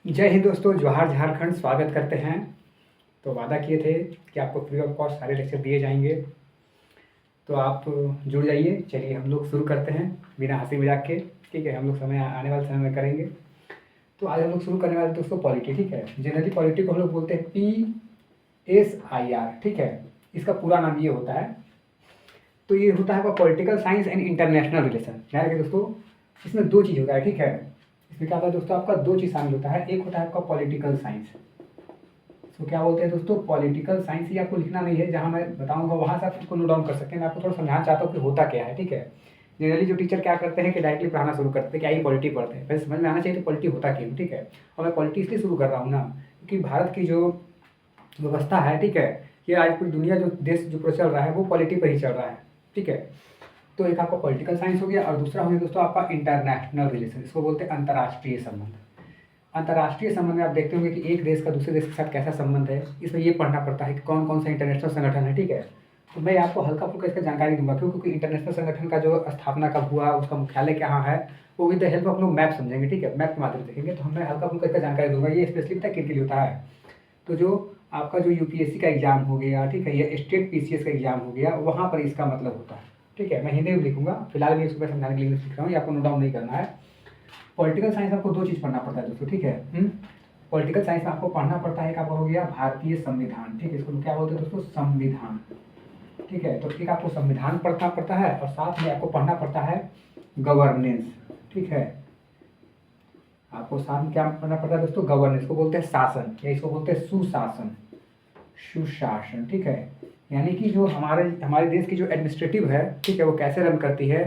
जय हिंद दोस्तों, जोहार झारखंड। स्वागत करते हैं। तो वादा किए थे कि आपको फ्री ऑफ कॉस्ट सारे लेक्चर दिए जाएंगे, तो आप जुड़ जाइए। चलिए हम लोग शुरू करते हैं बिना हंसी मजाक के। ठीक है, हम लोग समय आने वाले समय में करेंगे। तो आज हम लोग शुरू करने वाले दोस्तों पॉलिटी। ठीक है, जनरली पॉलिटी को हम लोग बोलते हैं PSIR। ठीक है, इसका पूरा नाम ये होता है। तो ये होता है आपका political science and international relation. ध्यान रखिए दोस्तों, इसमें दो चीज़ होता है। ठीक है, इसमें क्या होता है दोस्तों, आपका दो चीज़ शामिल होता है। एक होता है आपका पॉलिटिकल साइंस। तो क्या बोलते हैं दोस्तों, पॉलिटिकल साइंस। ये आपको लिखना नहीं है, जहाँ मैं बताऊंगा वहाँ से आप इसको नोट डाउन कर सकते हैं। मैं आपको थोड़ा समझाना चाहता हूँ कि होता क्या है। ठीक है, जनरली जो टीचर क्या करते हैं कि डायरेक्टली पढ़ाना शुरू करते हैं, क्या ये पॉलिटी पढ़ते हैं, पहले समझ में आना चाहिए तो पॉलिटी होता क्यों। ठीक है, और मैं पॉलिटी इसलिए शुरू कर रहा हूँ ना, क्योंकि भारत की जो व्यवस्था है, ठीक है, ये आज पूरी दुनिया जो देश जो पूरा चल रहा है वो पॉलिटी पर ही चल रहा है। ठीक है, तो एक आपका पॉलिटिकल साइंस हो गया, और दूसरा हो गया दोस्तों आपका इंटरनेशनल रिलेशन। इसको बोलते हैं अंतर्राष्ट्रीय संबंध। अंतर्राष्ट्रीय संबंध में आप देखते होंगे कि एक देश का दूसरे देश के साथ कैसा संबंध है। इसमें ये पढ़ना पड़ता है कि कौन कौन सा इंटरनेशनल संगठन है। ठीक है, तो मैं आपको हल्का फुल्का इसका जानकारी दूंगा, क्यों? क्योंकि इंटरनेशनल संगठन का जो स्थापना कब हुआ, उसका मुख्यालय कहाँ है, वो विद द हेल्प ऑफ लोग मैप समझेंगे। ठीक है, मैप के माध्यम से देखेंगे, तो हमें हल्का फुल्का इसका जानकारी दूंगा। ये स्पेशली पता है किन के लिए होता है? तो जो आपका जो UPSC का एग्जाम हो गया, ठीक है, या स्टेट PCS का एग्जाम हो गया, वहाँ पर इसका मतलब होता है। ठीक है, मैं हिंदी में लिखूंगा, फिलहाल मैं इसको समझाने के लिए लिख रहा हूँ, ये आपको नोट डाउन नहीं करना है। पॉलिटिकल साइंस आपको दो चीज़ पढ़ना पड़ता है दोस्तों। ठीक है, पॉलिटिकल साइंस में आपको पढ़ना पड़ता है, एक आपका हो गया भारतीय संविधान। ठीक है, इसको क्या बोलते हैं दोस्तों, संविधान। ठीक है, तो एक आपको संविधान पढ़ना पड़ता है, और साथ में आपको पढ़ना पड़ता है गवर्नेंस। ठीक है, आपको साथ में क्या पढ़ना पड़ता है दोस्तों, गवर्नेंस को बोलते हैं शासन, या इसको बोलते हैं सुशासन। सुशासन, ठीक है, यानी कि जो हमारे देश की जो एडमिनिस्ट्रेटिव है, ठीक है, वो कैसे रन करती है,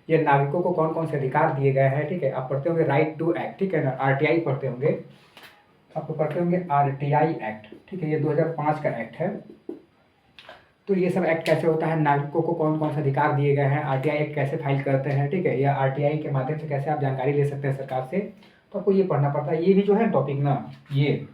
ये नागरिकों को कौन कौन से अधिकार दिए गए हैं। ठीक है, आप पढ़ते होंगे राइट टू एक्ट, ठीक है ना, RTI पढ़ते होंगे, आपको पढ़ते होंगे RTI एक्ट। ठीक है, ये 2005 का एक्ट है। तो ये सब एक्ट कैसे होता है, नागरिकों को कौन कौन से अधिकार दिए गए हैं, RTI एक्ट कैसे फाइल करते हैं, ठीक है, या RTI के माध्यम से कैसे आप जानकारी ले सकते हैं सरकार से, तो आपको ये पढ़ना पड़ता है। ये भी जो है टॉपिक ना, ये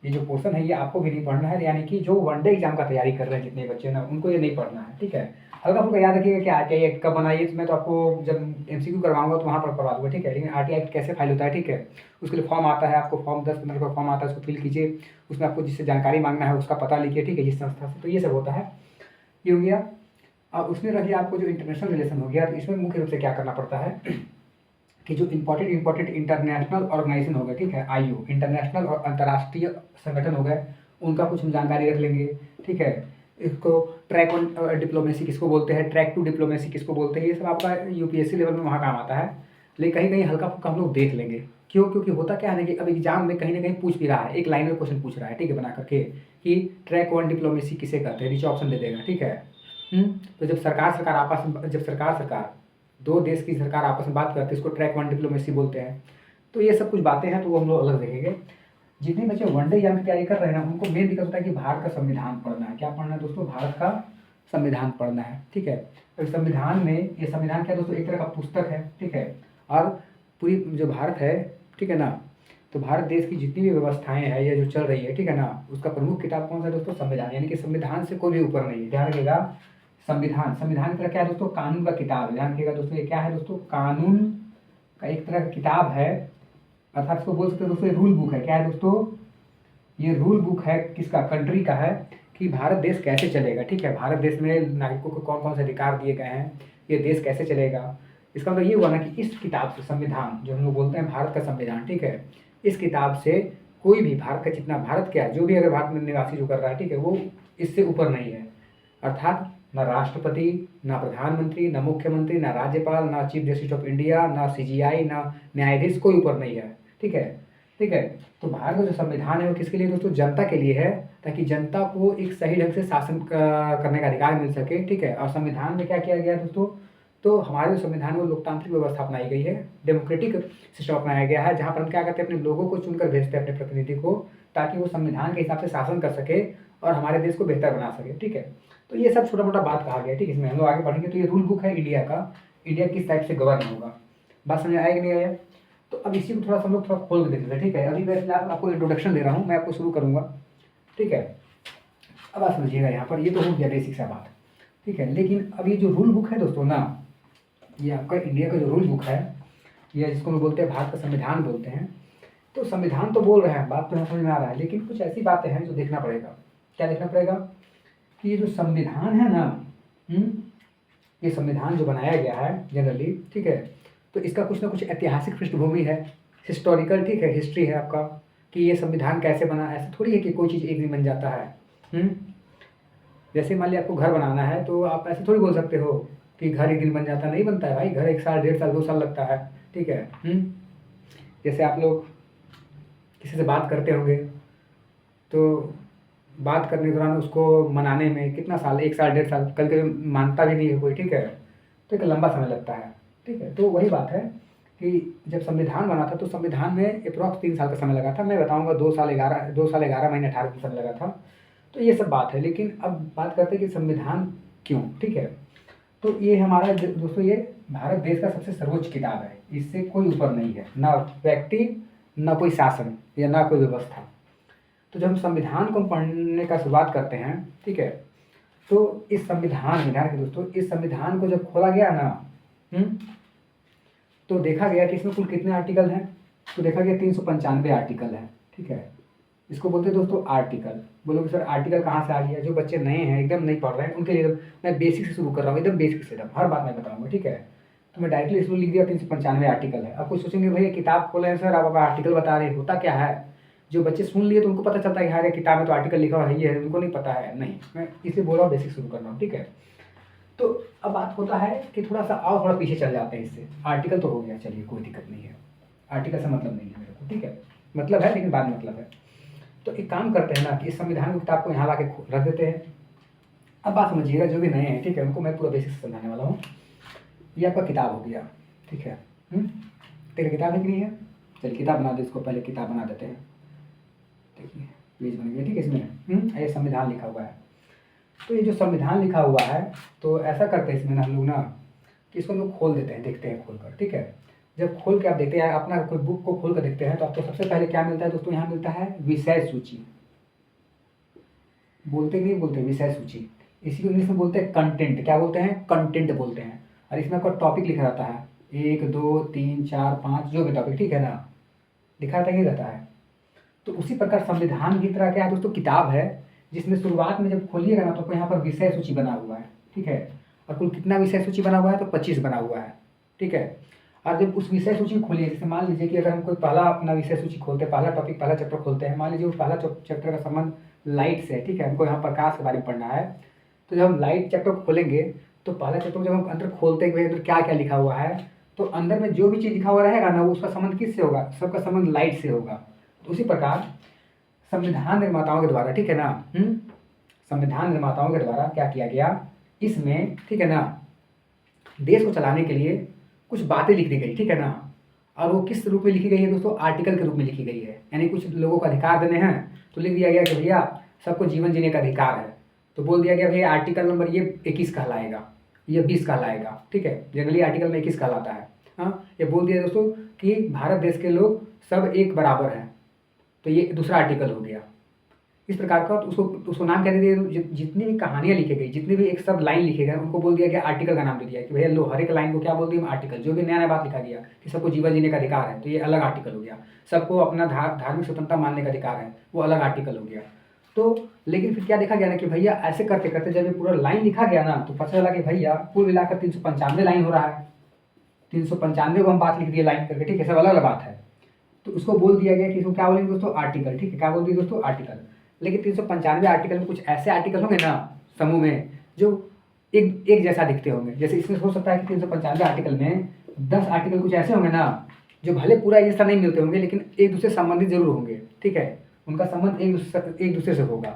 जो पोर्शन है ये आपको भी नहीं पढ़ना है, यानी कि जो वनडे एग्जाम का तैयारी कर रहे हैं जितने बच्चे ना, उनको ये नहीं पढ़ना है। ठीक है, हल्का फुल्का याद रखिएगा कि RTI एक्ट कब बनाई है, मैं तो आपको जब MCQ करवाऊंगा तो वहाँ पर पढ़वा दूंगा। ठीक है, लेकिन RTI एक्ट कैसे फाइल होता है, ठीक है, उसके लिए फॉर्म आता है, आपको फॉर्म 10-15 का फॉर्म आता है, उसको फिल कीजिए, उसमें आपको जिससे जानकारी मांगना है उसका पता लिखिए। ठीक है, जिस संस्था से, तो ये सब होता है। ये हो गया। अब उसमें रहिए आपको जो इंटरनेशनल रिलेशन हो गया, तो इसमें मुख्य रूप से क्या करना पड़ता है कि जो इंपॉर्टेंट इंटरनेशनल ऑर्गेनाइजेशन हो गया, ठीक है, IU, इंटरनेशनल और अंतर्राष्ट्रीय संगठन हो गए, उनका कुछ हम जानकारी रख लेंगे। ठीक है, इसको ट्रैक ऑन डिप्लोमेसी किसको बोलते हैं, ट्रैक टू डिप्लोमेसी किसको बोलते हैं, ये सब आपका UPSC लेवल में वहाँ काम आता है। लेकिन कहीं कहीं हल्का फुल्का हम लोग देख लेंगे। क्यों? क्योंकि होता क्या है ना कि अब एग्जाम में कहीं ना कहीं पूछ भी रहा है, एक लाइन में क्वेश्चन पूछ रहा है, ठीक है, बना करके कि ट्रैक वन डिप्लोमेसी किसे कहते हैं, नीचे ऑप्शन दे देगा। ठीक है, तो जब सरकार आपस में, जब सरकार दो देश की सरकार आपस में बात करते हैं, इसको ट्रैक वन डिप्लोमेसी बोलते हैं। तो ये सब कुछ बातें हैं, तो वो हम लोग अलग देखेंगे। जितने बच्चे वनडे एग्जाम की तैयारी कर रहे हैं ना, उनको मेन दिक्कत होता है कि भारत का संविधान पढ़ना है। क्या पढ़ना है दोस्तों, भारत का संविधान पढ़ना है। ठीक है, तो संविधान में, ये संविधान क्या दोस्तों, एक तरह का पुस्तक है। ठीक है, और पूरी जो भारत है, ठीक है ना, तो भारत देश की जितनी भी व्यवस्थाएं हैं या जो चल रही है, ठीक है ना, उसका प्रमुख किताब कौन सा है दोस्तों, संविधान। यानी कि संविधान से कोई भी ऊपर नहीं है, ध्यान रखिएगा। संविधान की तरह क्या है दोस्तों, कानून का किताब है। ध्यान रखिएगा दोस्तों, ये क्या है दोस्तों, कानून का एक तरह का किताब है, अर्थात इसको बोल सकते हैं दोस्तों रूल बुक है। क्या है दोस्तों, ये रूल बुक है, किसका, कंट्री का है, कि भारत देश कैसे चलेगा। ठीक है, भारत देश में नागरिकों को कौन कौन से अधिकार दिए गए हैं, ये देश कैसे चलेगा। इसका मतलब ये हुआ ना कि इस किताब से, संविधान जो हम लोग बोलते हैं भारत का संविधान, ठीक है, इस किताब से कोई भी भारत का जितना, भारत क्या जो भी अगर भारत में निवासी जो कर रहा है, ठीक है, वो इससे ऊपर नहीं है। अर्थात ना राष्ट्रपति, ना प्रधानमंत्री, ना मुख्यमंत्री, ना राज्यपाल, ना चीफ जस्टिस ऑफ इंडिया, ना CGI, ना न्यायाधीश, कोई ऊपर नहीं है। ठीक है, ठीक है, तो भारत का जो संविधान है वो किसके लिए दोस्तों, जनता के लिए है, ताकि जनता को एक सही ढंग से शासन करने का अधिकार मिल सके। ठीक है, और संविधान में क्या किया गया है दोस्तों, तो हमारे जो संविधान में लोकतांत्रिक व्यवस्था अपनाई गई है, डेमोक्रेटिक सिस्टम अपनाया गया है, जहाँ पर हम क्या करते हैं, अपने लोगों को चुनकर भेजते हैं, अपने प्रतिनिधि को, ताकि वो संविधान के हिसाब से शासन कर सके और हमारे देश को बेहतर बना सके। ठीक है, तो ये सब छोटा मोटा बात कहा गया है। ठीक है, इसमें हम लोग आगे पढ़ेंगे। तो ये रूल बुक है इंडिया का, इंडिया किस टाइप से गवर्न होगा। बात समझ आएगी नहीं आया? तो अब इसी को थोड़ा सा हम लोग थोड़ा खोल के देख लेते हैं। ठीक है, अभी मैं फिलहाल आपको इंट्रोडक्शन दे रहा हूँ, मैं आपको शुरू करूँगा। ठीक है, अब आप समझिएगा, यहाँ पर ये तो हो गया बेसिक सा बात। ठीक है, लेकिन अब ये जो रूल बुक है दोस्तों ना, ये आपका इंडिया का जो रूल बुक है, ये जिसको हम बोलते हैं भारत का संविधान बोलते हैं, तो संविधान तो बोल रहे हैं, बात तो यहाँ समझ में आ रहा है, लेकिन कुछ ऐसी बातें हैं जो देखना पड़ेगा। क्या देखना पड़ेगा कि ये जो संविधान है ना, ये संविधान जो बनाया गया है जनरली, ठीक है, तो इसका कुछ ना कुछ ऐतिहासिक पृष्ठभूमि है, हिस्टोरिकल, ठीक है, हिस्ट्री है आपका कि ये संविधान कैसे बना। ऐसा थोड़ी है कि कोई चीज़ एक दिन बन जाता है। जैसे मान लिया आपको घर बनाना है तो आप ऐसे थोड़ी बोल सकते हो कि घर एक दिन बन जाता है, नहीं बनता है भाई, घर 1 साल 1.5 साल 2 साल लगता है, ठीक है। जैसे आप लोग किसी से बात करते होंगे तो बात करने के दौरान उसको मनाने में कितना साल, 1 साल 1.5 साल, कभी कभी मानता भी नहीं है कोई, ठीक है, तो एक लंबा समय लगता है, ठीक है। तो वही बात है कि जब संविधान बना था तो संविधान में अप्रॉक्स 3 साल का समय लगा था, मैं बताऊंगा 2 साल 11 महीने 18 दिन समय लगा था। तो ये सब बात है, लेकिन अब बात करते हैं कि संविधान क्यों, ठीक है। तो ये हमारा दोस्तों ये भारत देश का सबसे सर्वोच्च किताब है, इससे कोई ऊपर नहीं है, ना व्यक्ति, ना कोई शासन या ना कोई व्यवस्था। तो जब हम संविधान को पढ़ने का शुरुआत करते हैं, ठीक है, तो इस संविधान में ध्यान रखिए दोस्तों, इस संविधान को जब खोला गया ना, तो देखा गया कि इसमें कुल कितने आर्टिकल हैं, तो देखा गया 395 आर्टिकल है, ठीक है। इसको बोलते हैं दोस्तों आर्टिकल। बोलोगे सर आर्टिकल कहाँ से आ गया, जो बच्चे नए हैं एकदम नहीं पढ़ रहे हैं उनके लिए मैं बेसिक से शुरू कर रहा हूँ, एकदम बेसिक से, एकदम हर बात मैं बताऊँगा, ठीक है। तो मैं डायरेक्टली इसमें लिख दिया 395 आर्टिकल है। अब कुछ सोचेंगे भैया किताब खोले हैं सर, आप आर्टिकल बता रहे हैं, होता क्या है। जो बच्चे सुन लिए तो उनको पता चलता है कि हर किताब में तो आर्टिकल लिखा हुआ है, ये है, उनको नहीं पता है, नहीं, मैं इसलिए बोल रहा हूँ बेसिक शुरू कर रहा हूँ, ठीक है। तो अब बात होता है कि थोड़ा सा और थोड़ा पीछे चल जाते हैं इससे। आर्टिकल तो हो गया, चलिए कोई दिक्कत नहीं है, आर्टिकल से मतलब नहीं है मेरे को, ठीक है, मतलब है लेकिन बाद में मतलब है। तो एक काम करते हैं ना कि इस संविधान की किताब को यहाँ ला के रख देते हैं। अब बात समझिएगा, जो भी नए हैं, ठीक है, उनको मैं पूरा बेसिक से समझाने वाला हूँ। ये आपका किताब हो गया, ठीक है, तेरी किताब है कि नहीं है, चलिए किताब बना दो, इसको पहले किताब बना देते हैं। देखिए पेज बन गया, ठीक है, इसमें ये संविधान लिखा हुआ है। तो ये जो संविधान लिखा हुआ है, तो ऐसा करते हैं इसमें ना हम लोग ना कि इसको हम लोग खोल देते हैं, देखते हैं खोल कर, ठीक है। जब खोल के आप देखते हैं, अपना कोई बुक को खोल कर देखते हैं, तो आपको सबसे पहले क्या मिलता है दोस्तों, यहाँ मिलता है विषय सूची। बोलते नहीं बोलते विषय सूची, इसी को इंग्लिश में बोलते हैं कंटेंट। क्या बोलते हैं, कंटेंट बोलते हैं। और इसमें आपका टॉपिक लिखा रहता है, 1 2 3 4 5 जो भी टॉपिक, ठीक है ना, लिखा रहता ही रहता है। तो उसी प्रकार संविधान की तरह क्या है दोस्तों, किताब है, जिसमें शुरुआत में जब खोलिएगा ना तो यहाँ पर विषय सूची बना हुआ है, ठीक है। और कुल कितना विषय सूची बना हुआ है, तो 25 बना हुआ है, ठीक है। और जब उस विषय सूची खोलिए, जैसे मान लीजिए कि अगर हम कोई पहला अपना विषय सूची खोलते हैं, पहला टॉपिक, पहला चैप्टर खोलते हैं, मान लीजिए वो पहला चैप्टर का संबंध लाइट से है, ठीक है, हमको यहाँ प्रकाश के बारे में पढ़ना है। तो जब हम लाइट चैप्टर को खोलेंगे तो पहला चैप्टर जब हम अंदर खोलते हैं अंदर क्या क्या लिखा हुआ है, तो अंदर में जो भी चीज़ लिखा हुआ रहेगा ना, वो उसका संबंध किससे होगा, सबका संबंध लाइट से होगा। तो उसी प्रकार संविधान निर्माताओं के द्वारा, ठीक है ना, संविधान निर्माताओं के द्वारा क्या किया गया इसमें, ठीक है ना, देश को चलाने के लिए कुछ बातें लिख दी गई, ठीक है ना। और वो किस रूप में लिखी गई है दोस्तों, आर्टिकल के रूप में लिखी गई है। यानी कुछ लोगों को अधिकार देने हैं तो लिख दिया गया कि भैया सबको जीवन जीने का अधिकार है, तो बोल दिया गया भैया आर्टिकल नंबर ये 21 कहलाएगा, ये 20 कहलाएगा, ठीक है। जनरली आर्टिकल में 21 कहलाता है। हाँ, ये बोल दिया दोस्तों कि भारत देश के लोग सब एक बराबर हैं, तो ये दूसरा आर्टिकल हो गया। इस प्रकार का उसको नाम क्या दे दिया, जितनी भी कहानियाँ लिखी गई, जितनी भी एक सब लाइन लिखे गए, उनको बोल दिया गया आर्टिकल का नाम दे दिया कि भैया लो हर एक लाइन को क्या बोल दिया, आर्टिकल। जो भी नया नया बात लिखा गया कि सबको जीवन जीने का अधिकार है, तो ये अलग आर्टिकल हो गया। सबको अपना धार्मिक स्वतंत्रता मानने का अधिकार है, वो अलग आर्टिकल हो गया। तो लेकिन फिर क्या देखा गया ना कि भैया ऐसे करते करते जब ये पूरा लाइन लिखा गया ना, तो पता चला कि भैया कुल मिलाकर 395 लाइन हो रहा है। 395 को हम बात लिख दिए लाइन करके, ठीक है, सब अलग अलग बात है। तो उसको बोल दिया गया कि इसको क्या बोलेंगे दोस्तों, आर्टिकल, ठीक है, क्या बोल दिए दोस्तों, आर्टिकल। लेकिन 395 आर्टिकल में कुछ ऐसे आर्टिकल होंगे ना समूह में जो एक जैसा दिखते होंगे। जैसे इसमें हो सकता है कि 395 आर्टिकल में 10 आर्टिकल कुछ ऐसे होंगे ना जो भले पूरा एक जैसा नहीं मिलते होंगे, लेकिन एक दूसरे से संबंधित जरूर होंगे, ठीक है, उनका संबंध एक दूसरे से होगा।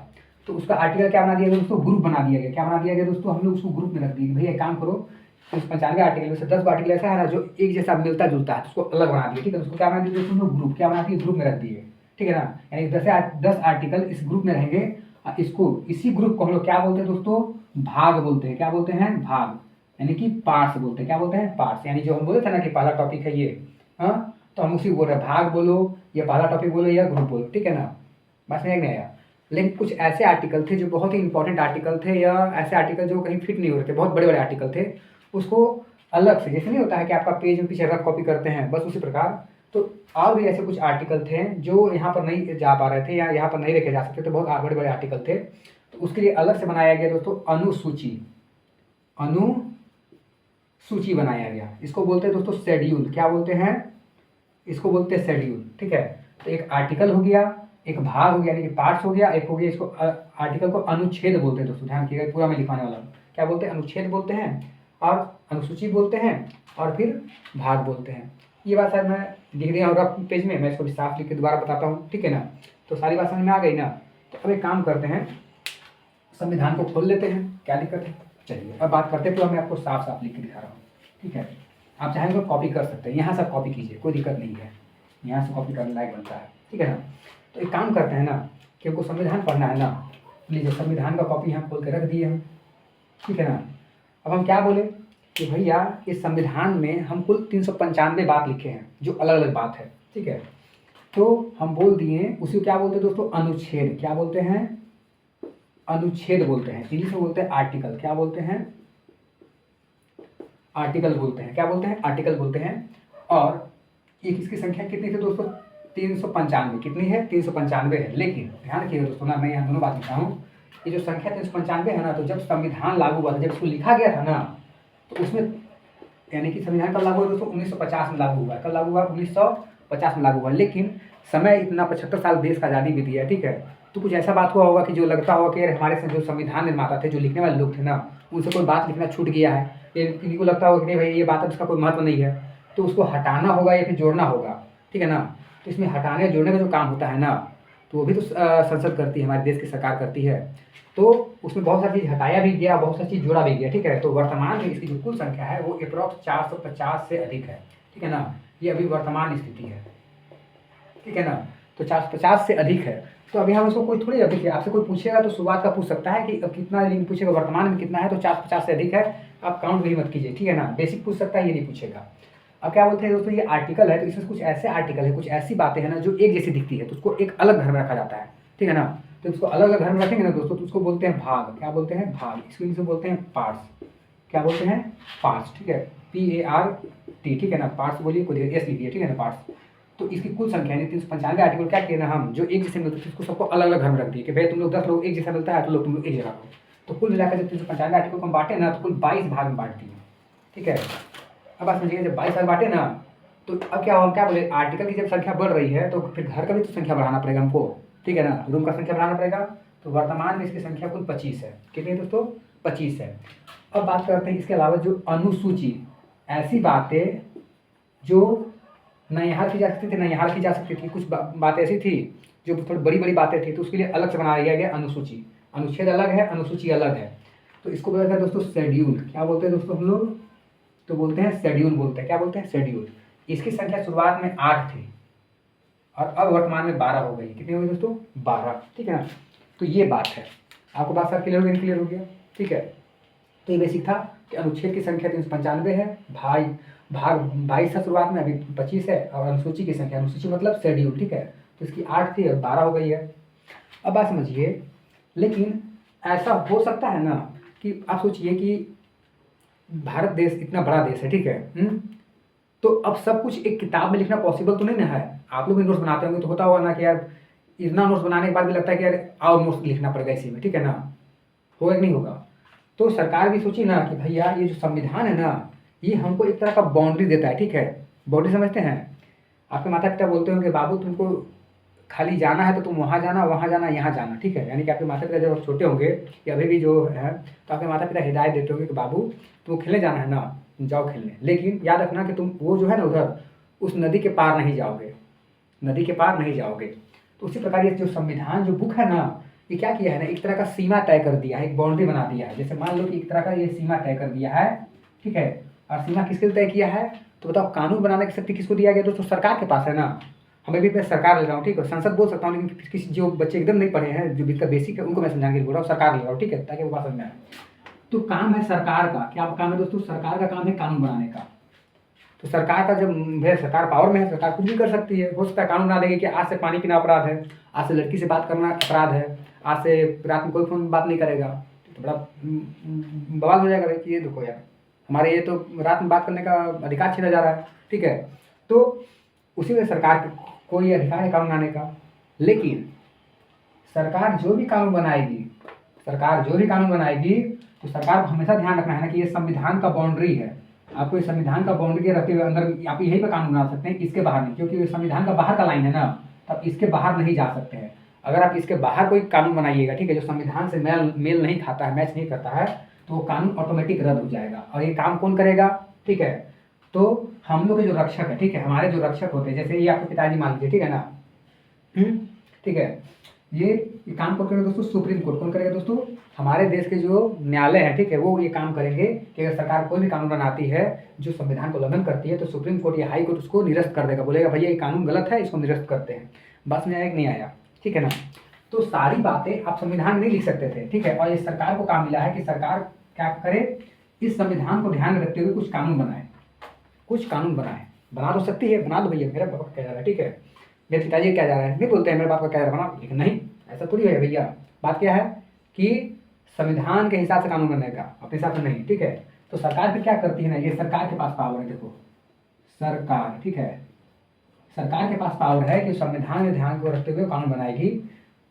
तो उसका आर्टिकल क्या बना दिया गया दोस्तों, ग्रुप बना दिया गया। क्या बना दिया गया दोस्तों, हम लोग उसको ग्रुप में रख दिए, भैया एक काम करो, 95 आर्टिकल में से 10 आर्टिकल ऐसा है ना जो एक जैसा मिलता जुलता है, तो उसको अलग बना दिया, ठीक है। उसको क्या बना दिया दोस्तों, ग्रुप। क्या बना दिए, ग्रुप में रख दिए, ठीक है ना। यानी 10 आर्टिकल इस ग्रुप में रहेंगे। इसको इसी ग्रुप को हम लोग क्या बोलते हैं दोस्तों, भाग बोलते हैं। क्या बोलते हैं, भाग, यानी कि पार्ट्स बोलते हैं। क्या बोलते हैं, पार्ट्स। यानी जो हम बोले थे ना कि पहला टॉपिक है ये, हाँ, तो हम उसी बोल रहे हैं, भाग बोलो या पहला टॉपिक बोलो या ग्रुप बोलो, ठीक है ना, बस में एक नहीं आया। लेकिन कुछ ऐसे आर्टिकल थे जो बहुत ही इंपॉर्टेंट आर्टिकल थे, या ऐसे आर्टिकल जो कहीं फिट नहीं हो रहे थे, बहुत बड़े बड़े आर्टिकल थे, उसको अलग से, जैसे नहीं होता है कि आपका पेज में पीछे रफ कॉपी करते हैं, बस उसी प्रकार तो और भी ऐसे कुछ आर्टिकल थे जो यहाँ पर नहीं जा पा रहे थे या यहाँ पर नहीं रखे जा सकते थे, बहुत बड़े बड़े आर्टिकल थे, तो उसके लिए अलग से बनाया गया दोस्तों अनुसूची, अनुसूची बनाया गया। इसको बोलते हैं दोस्तों शेड्यूल। क्या बोलते हैं? इसको बोलते हैं शेड्यूल। ठीक है, तो एक आर्टिकल हो गया, एक भाग हो गया यानी कि पार्ट्स हो गया, एक हो गया इसको आर्टिकल को अनुच्छेद बोलते हैं दोस्तों, ध्यान रखिएगा, पूरा मैं लिखवाने वाला हूँ। क्या बोलते हैं? अनुच्छेद बोलते हैं, और अनुसूची बोलते हैं, और फिर भाग बोलते हैं। ये बात शायद मैं लिख दिया हूँ रफ पेज में, मैं इसको भी साफ लिख के दोबारा बताता हूँ, ठीक है ना। तो सारी बात समझ में आ गई ना। तो अब एक काम करते हैं, संविधान को खोल लेते हैं, क्या दिक्कत है। चलिए अब बात करते हैं, तो मैं आपको साफ साफ लिख के दिखा रहा हूँ, ठीक है। आप चाहेंगे तो कॉपी कर सकते हैं, यहाँ से कॉपी कीजिए, कोई दिक्कत नहीं है, यहाँ से कॉपी करने लायक बनता है, ठीक है ना। तो एक काम करते हैं ना कि हमको संविधान पढ़ना है ना, लीजिए संविधान का कॉपी यहाँ खोल के रख दिए हम, ठीक है ना। अब हम क्या बोले कि भैया इस संविधान में हम कुल 395 बात लिखे हैं जो अलग अलग बात है, ठीक है। तो हम बोल दिए उसी को क्या बोलते हैं दोस्तों? अनुच्छेद। क्या बोलते हैं? अनुच्छेद बोलते हैं, इंग्लिश में बोलते हैं आर्टिकल। क्या बोलते हैं? आर्टिकल बोलते हैं। क्या बोलते हैं? आर्टिकल बोलते हैं। और ये किसकी संख्या कितनी थी दोस्तों? 395। कितनी है? 395 है। लेकिन ध्यान रखिएगा दोस्तों ना, मैं यहाँ दोनों बात लिखा हूँ। ये जो संख्या 395 है ना, तो जब संविधान लागू हुआ था, जब इसको लिखा गया था ना, तो उसमें यानी कि संविधान कब लागू हुआ दोस्तों? 1950 में लागू हुआ। कब लागू हुआ? 1950 में लागू हुआ। लेकिन समय इतना 75 साल देश का आज़ादी भी दिया, ठीक है। तो कुछ ऐसा बात हुआ होगा कि जो लगता होगा कि यार हमारे से जो संविधान निर्माता थे, जो लिखने वाले लोग थे ना, उनसे कोई बात लिखना छूट गया है, ये किसी को लगता होगा कि नहीं भाई ये बात अब इसका कोई महत्व नहीं है, तो उसको हटाना होगा या फिर जोड़ना होगा, ठीक है ना। तो इसमें हटाने जोड़ने का जो काम होता है ना, तो वो भी तो संसद करती है, हमारे देश की सरकार करती है। तो उसमें बहुत सारी चीज़ हटाया भी गया, बहुत सारी चीज़ जोड़ा भी गया, ठीक है। तो वर्तमान में इसकी जो कुल संख्या है वो अप्रॉक्स 450 से अधिक है, ठीक है ना। ये अभी वर्तमान स्थिति है, ठीक है ना। तो 450 से अधिक है। तो अभी हम इसको कोई थोड़ी, अब देखिए आपसे कोई पूछेगा तो शुरुआत का पूछ सकता है कि अब कितना, लेकिन पूछेगा वर्तमान में कितना है, तो 450 से अधिक है। आप काउंट भी मत कीजिए, ठीक है ना। बेसिक पूछ सकता है, ये नहीं पूछेगा। अब क्या बोलते हैं दोस्तों, ये आर्टिकल है, तो इसमें कुछ ऐसे आर्टिकल है, कुछ ऐसी बातें हैं ना जो एक जैसी दिखती है, तो उसको एक अलग घर में रखा जाता है, ठीक है ना। तो इसको अलग अलग घर में रखेंगे ना दोस्तों, तो उसको बोलते हैं भाग। क्या बोलते हैं? भाग। इसको इंग्लिश में बोलते हैं पार्ट्स। क्या बोलते हैं? पार्ट्स, ठीक है, PART, ठीक है ना। पार्ट्स बोलिए, कोई एस लिखिए, ठीक है ना, पार्ट्स। तो इसकी कुल संख्या यानी 395 आर्टिकल क्या किए ना हम, जो एक जैसे मिलते थे उसको सबको अलग अलग घर में रख दिए कि भाई तुम लोग 10 लोग एक जैसा मिलता है, तो लोग तुम लोग एक जगह रखो। तो कुल मिलाकर जब 395 आर्टिकल को हम बांटे ना, तो कुल 22 भाग में बांट दिए, ठीक है। अब बात समझिएगा, जब 22 भाग बांटे ना, तो अब क्या, हम क्या बोले, आर्टिकल की जब संख्या बढ़ रही है तो फिर घर का भी तो संख्या बढ़ाना पड़ेगा हमको, ठीक है ना, रूम का संख्या बढ़ाना पड़ेगा। तो वर्तमान में इसकी संख्या कुल 25 है। कितनी है दोस्तों? 25 है। अब बात करते हैं इसके अलावा जो अनुसूची, ऐसी बातें जो न यहाँ की जा सकती थी, न यहाँ की जा सकती थी, कुछ बातें ऐसी थी जो थोड़ी बड़ी बड़ी बातें थी, तो उसके लिए अलग से बना दिया गया अनुसूची। अनुच्छेद अलग है, अनुसूची अलग है। तो इसको बोलते हैं दोस्तों शेड्यूल। क्या बोलते हैं दोस्तों हम लोग? तो बोलते हैं शेड्यूल बोलते हैं। क्या बोलते हैं? शेड्यूल। इसकी संख्या शुरुआत में 8 थी और अब वर्तमान में 12 हो गई। कितनी हो गई दोस्तों? 12, ठीक है ना। तो ये बात है, आपको बात साथ क्लियर हो गई? क्लियर हो गया, ठीक है। तो ये बेसिक था कि अनुच्छेद की संख्या 395 है, भाग 22 था शुरुआत में, अभी 25 है, और अनुसूची की संख्या, अनुसूची मतलब शेड्यूल, ठीक है, तो इसकी 8 थी और 12 हो गई है। अब बात समझिए, लेकिन ऐसा हो सकता है ना कि आप सोचिए कि भारत देश इतना बड़ा देश है, ठीक है, तो अब सब कुछ एक किताब में लिखना पॉसिबल तो नहीं ना है। आप लोग भी नोट्स बनाते होंगे तो होता होगा ना कि यार इतना नोट्स बनाने के बाद भी लगता है कि यार और नोट्स लिखना पड़ेगा इसी में, ठीक है ना, होगा कि नहीं होगा। तो सरकार भी सोची ना कि भैया ये जो संविधान है ना, ये हमको एक तरह का बाउंड्री देता है, ठीक है। बाउंड्री समझते हैं? आपके माता पिता बोलते होंगे बाबू तुमको खाली जाना है तो तुम वहाँ जाना, वहाँ जाना, यहाँ जाना, ठीक है। यानी कि आपके माता पिता जब छोटे होंगे या अभी भी जो है, तो आपके माता पिता हिदायत देते होंगे कि बाबू तुम खेलने जाना है ना, जाओ खेलने, लेकिन याद रखना कि तुम वो जो है ना उधर उस नदी के पार नहीं जाओगे, नदी के पार नहीं जाओगे। तो उसी प्रकार ये जो संविधान जो बुक है ना, ये क्या किया है ना, एक तरह का सीमा तय कर दिया है, एक बाउंड्री बना दिया है। जैसे मान लो कि एक तरह का ये सीमा तय कर दिया है, ठीक है। और सीमा किसके लिए तय किया है? तो बताओ, कानून बनाने की शक्ति किसको दिया गया दोस्तों? सरकार के पास है ना। हमें भी मैं सरकार ले रहा हूँ, ठीक है, संसद बोल सकता हूँ, लेकिन किसी जो बच्चे एकदम नहीं पढ़े हैं, जो इसका बेसिक है, उनको मैं समझाने के लिए बोल रहा हूँ सरकार ले रहा हूँ, ठीक है, ताकि वो बात समझ में आए। तो काम है सरकार का, क्या काम है दोस्तों? सरकार का काम है कानून बनाने का। तो सरकार का जब भैया सरकार पावर में है, सरकार कुछ भी कर सकती है। हो सकता है कानून बना देगी कि आज से पानी पीना अपराध है, आज से लड़की से बात करना अपराध है, आज से रात में कोई फोन बात नहीं करेगा, तो बड़ा बवाल हो जाएगा भाई कि ये देखो यार हमारे ये तो रात में बात करने का अधिकार छीना जा रहा है, ठीक है। तो उसी में सरकार को ये अधिकार है कानून बनाने का। लेकिन सरकार जो भी कानून बनाएगी तो सरकार को हमेशा ध्यान रखना है ना कि ये संविधान का बाउंड्री है। आपको ये संविधान का बाउंड्री के रहते हुए अंदर आप यहीं पर कानून बना सकते हैं, इसके बाहर नहीं, क्योंकि ये संविधान का बाहर का लाइन है ना, तब इसके बाहर नहीं जा सकते हैं। अगर आप इसके बाहर कोई कानून बनाइएगा, ठीक है, जो संविधान से मेल नहीं खाता है, मैच नहीं करता है, तो वो कानून ऑटोमेटिक रद्द हो जाएगा। और ये काम कौन करेगा? ठीक है, तो हम लोग के जो रक्षक है, ठीक है, हमारे जो रक्षक होते हैं, जैसे ये आपके पिताजी मान लीजिए, ठीक है ना, ठीक है, ये काम कौन करेगा दोस्तों? Supreme court. कौन करेगा दोस्तों? हमारे देश के जो न्यायालय है, ठीक है, वो ये काम करेंगे कि अगर सरकार कोई भी कानून बनाती है जो संविधान को उल्लंघन करती है, तो सुप्रीम कोर्ट या हाई कोर्ट उसको निरस्त कर देगा, बोलेगा भैया ये कानून गलत है, इसको निरस्त करते हैं। बस में आया कि नहीं आया? ठीक है ना। तो सारी बातें आप संविधान में नहीं लिख सकते थे, ठीक है, और ये सरकार को काम मिला है कि सरकार क्या करे, इस संविधान को ध्यान में रखते हुए कुछ कानून बनाए, बना तो सकती है, बना दो भैया, मेरा बाप क्या जा रहा है, ठीक है, मेरे पिताजी क्या जा रहा है, नहीं बोलते हैं मेरे बाप का क्या जा रहा है, बना, लेकिन नहीं, ऐसा थोड़ी है भैया। बात क्या है कि संविधान के हिसाब से कानून बनेगा, अपने हिसाब से नहीं, ठीक है। तो सरकार फिर क्या करती है ना, ये सरकार के पास पावर है, देखो सरकार, ठीक है, सरकार के पास पावर है कि संविधान में ध्यान को रखते हुए कानून बनाएगी।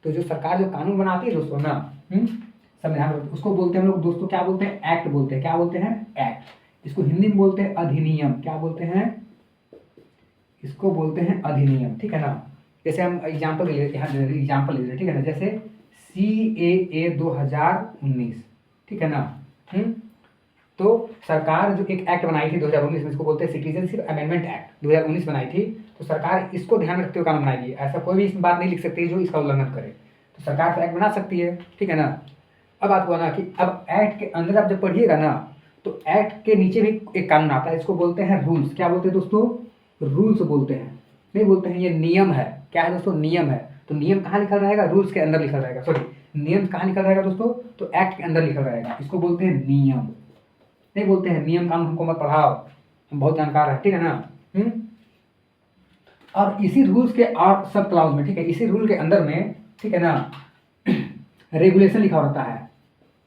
तो जो सरकार जो कानून बनाती है दोस्तों ना, संविधान, उसको बोलते हैं हम लोग दोस्तों, क्या बोलते हैं? एक्ट बोलते हैं। क्या बोलते हैं? एक्ट। इसको हिंदी में बोलते हैं अधिनियम। क्या बोलते हैं? इसको बोलते हैं अधिनियम, ठीक है ना। जैसे हम एग्जाम्पल ले लेते हैं, एग्जाम्पल ले लेते हैं, ठीक है ना, जैसे CAA 2019, ठीक है ना। तो सरकार जो एक एक्ट बनाई थी 2019 में, इसको बोलते हैं सिटीजनशिप अमेंडमेंट एक्ट 2019 बनाई थी। तो सरकार इसको ध्यान रखते हुए कानून बनाएगी, ऐसा कोई भी इसमें बात नहीं लिख सकती जो इसका उल्लंघन करे। तो सरकार तो एक्ट बना सकती है, ठीक है ना। अब बात हुआ ना कि अब एक्ट के अंदर आप जब पढ़िएगा ना, तो एक्ट के नीचे भी एक कानून आता है, इसको बोलते हैं रूल्स। क्या बोलते हैं दोस्तों? रूल्स बोलते हैं, नहीं बोलते हैं ये नियम है। क्या है दोस्तों? नियम है। तो नियम कहाँ लिखा रहेगा? रूल्स के अंदर लिखा रहेगा, सॉरी, नियम कहाँ लिखा रहेगा दोस्तों? तो एक्ट के अंदर लिखा रहेगा, इसको बोलते हैं नियम, नहीं बोलते हैं नियम कानून, हमको मत पढ़ाओ, हम बहुत जानकार है, ठीक है ना। और इसी रूल्स के और सब क्लाउज में, ठीक है, इसी रूल के अंदर में, ठीक है ना, रेगुलेशन लिखा होता है,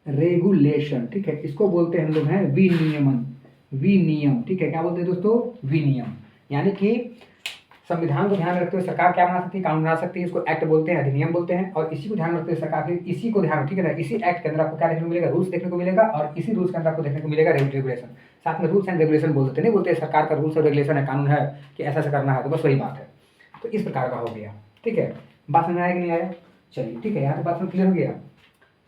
रेगुलेशन, ठीक है, इसको बोलते हैं हम लोग हैं विनियमन, विनियम, ठीक है। क्या बोलते हैं दोस्तों? विनियम। यानी कि संविधान को ध्यान रखते हुए सरकार क्या बना सकती है? कानून बना सकती है, इसको एक्ट बोलते हैं, अधिनियम बोलते हैं। और इसी को ध्यान रखते हुए सरकार फिर इसी को ध्यान, ठीक है ना, इसी एक्ट के अंदर आपको क्या देखने को मिलेगा? रूल्स देखने को मिलेगा, और इसी रूल्स के अंदर आपको देखने को मिलेगा रेगुलेशन। साथ में रूल्स एंड रेगुलेशन बोल देते, नहीं बोलते सरकार का रूल्स और रेगुलेशन है, कानून है कि ऐसा ऐसा करना है, तो बस वही बात है। तो इस प्रकार का हो गया, ठीक है। बात समझ आया कि नहीं आया? चलिए, ठीक है, यहाँ तो बात में क्लियर हो गया।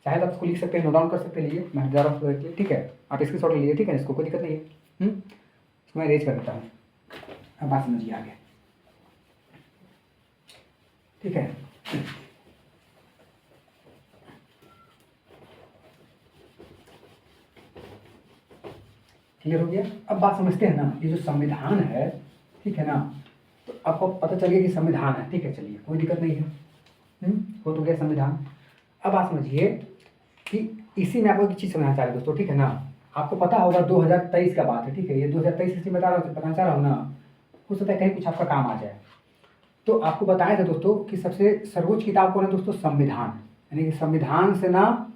चाहे तो आप इसको लिख सकते हैं, नोट डाउन कर सकते हैं, लीजिए, मैं ज़रा ठीक है, आप इसकी शॉट लीजिए, ठीक है, इसको कोई दिक्कत नहीं है। इसको मैं रेज कर देता हूँ, अब बात समझिए आगे, ठीक है। क्लियर हो गया? अब बात समझते हैं ना, ये जो संविधान है, ठीक है ना, तो आपको पता चल गया कि संविधान है, ठीक है, चलिए कोई दिक्कत नहीं है, हो तो गया संविधान। अब आप समझिए कि इसी में आपको एक चीज़ समझना चाह रहे दोस्तों, ठीक है ना। आपको पता होगा 2023 का बात है, ठीक है, ये 2023 इसलिए बताना चाह रहा हूँ ना, हो सकता है कहीं कुछ आपका काम आ जाए। तो आपको बताया था दोस्तों कि सबसे सर्वोच्च किताब कौन है दोस्तों? संविधान। यानी कि संविधान से ना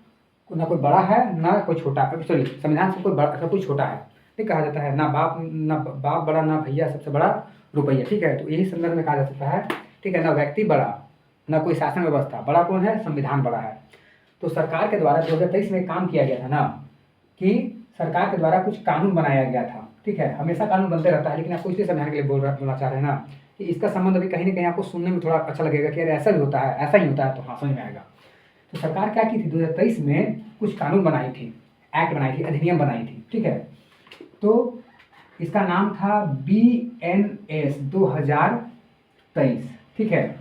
कोई बड़ा है ना कोई छोटा, सॉरी, संविधान से कोई बड़ा, सब कोई छोटा है, ठीक कहा जाता है, ना बाप बड़ा, ना भैया सबसे बड़ा रुपया, ठीक है। तो यही संदर्भ में कहा जा सकता है, ठीक है ना, व्यक्ति बड़ा, ना कोई शासन व्यवस्था, बड़ा कौन है? संविधान बड़ा है। तो सरकार के द्वारा 2023 में काम किया गया था ना, कि सरकार के द्वारा कुछ कानून बनाया गया था, ठीक है। हमेशा कानून बनते रहता है, लेकिन आपको इसलिए समझाने के लिए बोलना चाह रहे हैं ना कि इसका संबंध अभी कहीं ना कहीं आपको सुनने में थोड़ा अच्छा लगेगा कि अरे ऐसा भी होता है, ऐसा ही होता है, तो हाँ समझ में आएगा। तो सरकार क्या की थी? 2023 में कुछ कानून बनाई थी, एक्ट बनाई थी, अधिनियम बनाई थी, ठीक है। तो इसका नाम था BNS 2023, ठीक है।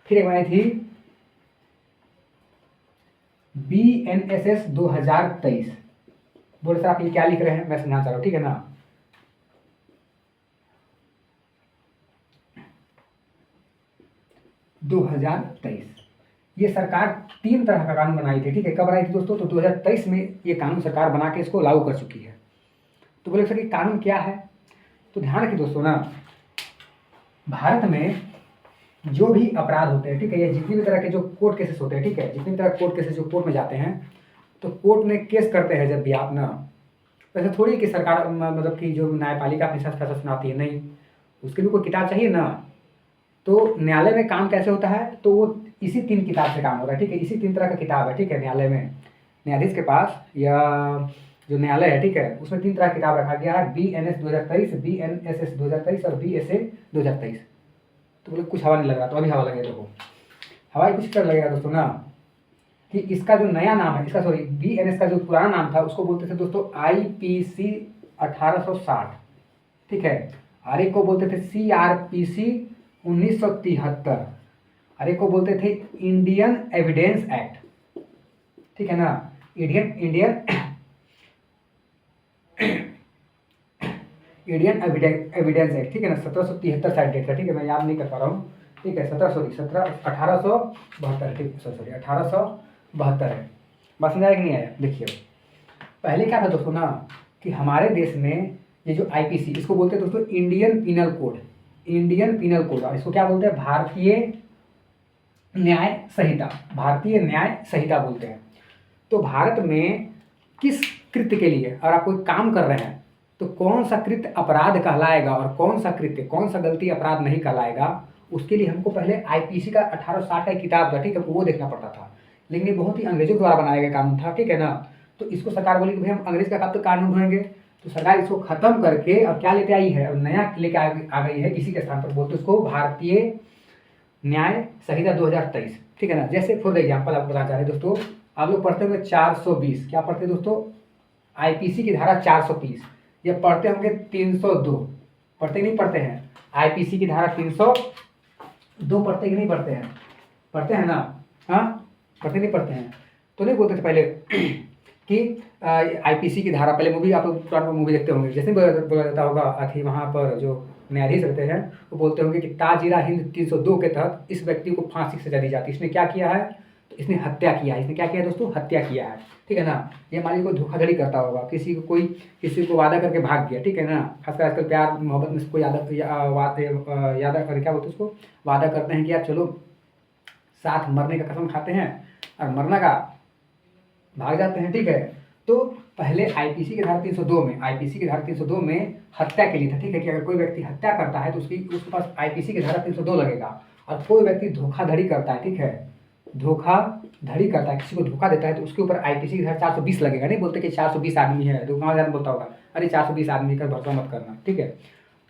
फिर एक बनाई थी BNSS 2023। बोले सर आप ये क्या लिख रहे हैं? मैं समझाना चाह रहा हूँ, ठीक है ना। ये सरकार 3 तरह का कानून बनाई थी, ठीक है। कब बनाई थी दोस्तों? तो 2023 में ये कानून सरकार बना के इसको लागू कर चुकी है। तो बोले सर ये कानून क्या है? तो ध्यान रखिए दोस्तों ना, भारत में जो भी अपराध होते हैं, ठीक है, ये जितनी भी तरह के जो कोर्ट केसेस होते हैं, ठीक है, जितनी तरह कोर्ट केसेस जो कोर्ट में जाते हैं, तो कोर्ट में केस करते हैं जब भी आप ना, वैसे थोड़ी कि सरकार मतलब कि जो न्यायपालिका अपने साथ फैसला सुनाती है, नहीं, उसके लिए कोई किताब चाहिए ना। तो न्यायालय में काम कैसे होता है, तो वो इसी 3 किताब से काम होता है, ठीक है। इसी 3 तरह का किताब है, ठीक है। न्यायालय में न्यायाधीश के पास या जो न्यायालय है, ठीक है, उसमें 3 तरह का किताब रखा गया है, BNS 2023, BNSS 2023 और BSA 2023। तो बोले कुछ हवा नहीं लग रहा, तो अभी हवा लगेगा। देखो हवा ही कुछ कर लगेगा दोस्तों ना, कि इसका जो नया नाम है, इसका सॉरी BNS का जो पुराना नाम था उसको बोलते थे दोस्तों IPC 1860, ठीक है। और एक को बोलते थे CRPC 1973, और एक को बोलते थे इंडियन एविडेंस एक्ट, ठीक है ना। Indian Indian Indian evidence act, ठीक है ना। 1773 साइड डेट का, ठीक है, मैं याद नहीं कर पा रहा हूँ, ठीक है। 1872, ठीक, सॉरी 1872 है। बस समझ आया कि नहीं आया। देखिए पहले क्या था दोस्तों ना, कि हमारे देश में ये जो IPC, इसको बोलते हैं दोस्तों Indian penal code, Indian penal code, और इसको क्या बोलते हैं, भारतीय न्याय संहिता, भारतीय न्याय संहिता बोलते हैं। तो भारत में किस कृत्य के लिए, और आप कोई काम कर रहे हैं, तो कौन सा कृत्य अपराध कहलाएगा और कौन सा कृत्य, कौन सा गलती अपराध नहीं कहलाएगा, उसके लिए हमको पहले IPC का 1860 का किताब था, ठीक है, वो देखना पड़ता था। लेकिन ये बहुत ही अंग्रेजों द्वारा बनाया गया कानून था, ठीक है ना। तो इसको सरकार बोली कि भाई हम अंग्रेज का कानून ढूंढेंगे, तो सरकार इसको खत्म करके अब क्या लेके आई है, अब नया लेके आ गई है, इसी के स्थान पर बोलते उसको भारतीय न्याय संहिता 2023, ठीक है ना। जैसे फॉर एग्जाम्पल आपको बताना चाह रहे दोस्तों, आप लोग पढ़ते होंगे 420, क्या पढ़ते हैं दोस्तों, IPC की धारा 430, या पढ़ते होंगे 302, पढ़ते नहीं पढ़ते हैं, IPC की धारा 302 पढ़ते कि नहीं पढ़ते हैं, पढ़ते हैं ना, हाँ पढ़ते नहीं पढ़ते हैं। तो नहीं बोलते थे पहले कि IPC की धारा, पहले मूवी आप लोग पुराना मूवी देखते होंगे, जैसे बोला जाता होगा अथी, वहाँ पर जो न्यायाधीश रहते हैं वो बोलते होंगे कि ताजिरा हिंद 302 के तहत इस व्यक्ति को फांसी की सजा दी जाती है, इसने क्या किया है, तो इसने हत्या किया है, इसने क्या किया है दोस्तों, हत्या किया है, ठीक है ना। ये मान लीजिए कोई धोखाधड़ी करता होगा, किसी को वादा करके भाग गया, ठीक है ना। खासकर आजकल प्यार मोहब्बत में सबको यादा करके क्या बोलते हैं उसको, वादा करते हैं कि यार चलो साथ मरने का कसम खाते हैं, और मरना का भाग जाते हैं, ठीक है। तो पहले IPC की धारा 302 में, IPC की धारा 302 में हत्या के लिए था, ठीक है, कि अगर कोई व्यक्ति हत्या करता है तो उसके पास IPC की धारा 302 लगेगा। और कोई व्यक्ति धोखाधड़ी करता है, ठीक है, धोखाधड़ी करता है, किसी को धोखा देता है, तो उसके ऊपर IPC की धारा 420 लगेगा। नहीं बोलते कि 420 आदमी है, तो गाँव जाकर बोलता होगा अरे 420 आदमी का भरोसा मत करना, ठीक है।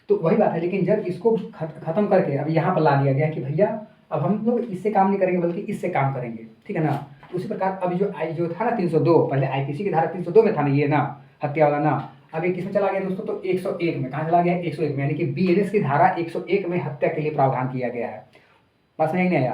तो वही बात है, लेकिन जब इसको खत्म करके अब यहाँ पर ला दिया गया कि भैया अब हम लोग इससे काम नहीं करेंगे बल्कि इससे काम करेंगे, ठीक है ना। उसी प्रकार अभी जो था ना 302, पहले IPC की धारा 302 में था ना ये ना, हत्या वाला ना, अब ये किसमें चला गया दोस्तों, तो 101 में। कहाँ चला गया, 101 में, यानी कि BNS की धारा 101 में हत्या के लिए प्रावधान किया गया है। बस नहीं आया,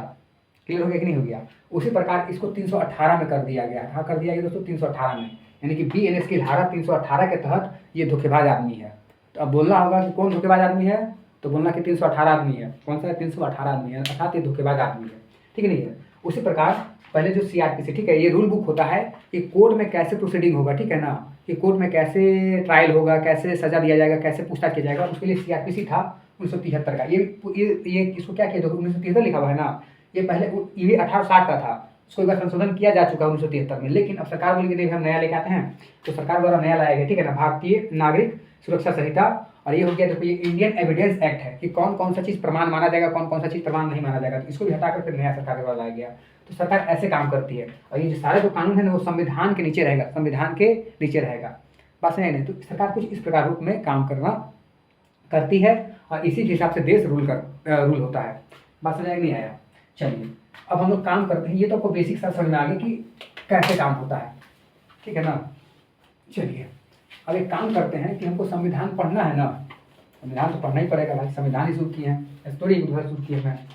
क्लियर हो गया कि नहीं हो गया। उसी प्रकार इसको 318 में कर दिया गया। कहाँ कर दिया गया दोस्तों, 318 में, यानी कि BNS की धारा 318 के तहत ये धोखेबाज आदमी है। तो अब बोलना होगा कि कौन धोखेबाज आदमी है, तो बोलना कि 318 आदमी है। कौन सा है, 318 आदमी है, अर्थात ये धोखेबाज आदमी है, ठीक नहीं है। उसी प्रकार पहले जो CRPC, ठीक है, ये रूल बुक होता है कि कोर्ट में कैसे प्रोसीडिंग होगा, ठीक है ना, कि कोर्ट में कैसे ट्रायल होगा, कैसे सजा दिया जाएगा, कैसे पूछताछ किया जाएगा, उसके लिए CRPC था 1973 का। ये इसको क्या किया, 1973 लिखा हुआ है ना, ये पहले ये 1860 का था, उसको एक बार संशोधन किया जा चुका है 1973 में। लेकिन अब सरकार बोली कि नहीं हम नया लेके आते हैं, तो सरकार द्वारा नया लाया गया, ठीक है ना, भारतीय नागरिक सुरक्षा संहिता। और ये हो गया, देखो ये इंडियन एविडेंस एक्ट है कि कौन कौन सा चीज़ प्रमाण माना जाएगा, कौन कौन सा चीज़ प्रमाण नहीं माना जाएगा, तो इसको भी हटा कर फिर नया सरकार द्वारा लाया गया। तो सरकार ऐसे काम करती है, और ये जो सारे जो कानून है ना वो संविधान के नीचे रहेगा, संविधान के नीचे रहेगा। बस नहीं, तो सरकार कुछ इस प्रकार रूप में काम करती है, और इसी के हिसाब से देश रूल होता है। बात समझ नहीं आया। चलिए अब हम लोग काम करते हैं, ये तो आपको बेसिक सा समझ में आ गया कि कैसे काम होता है, ठीक है ना। चलिए अब एक काम करते हैं कि हमको संविधान पढ़ना है ना, संविधान तो पढ़ना ही पड़ेगा भाई, संविधान ही शुरू किए हैं, ऐसे थोड़ी दूसरा शुरू किए हैं।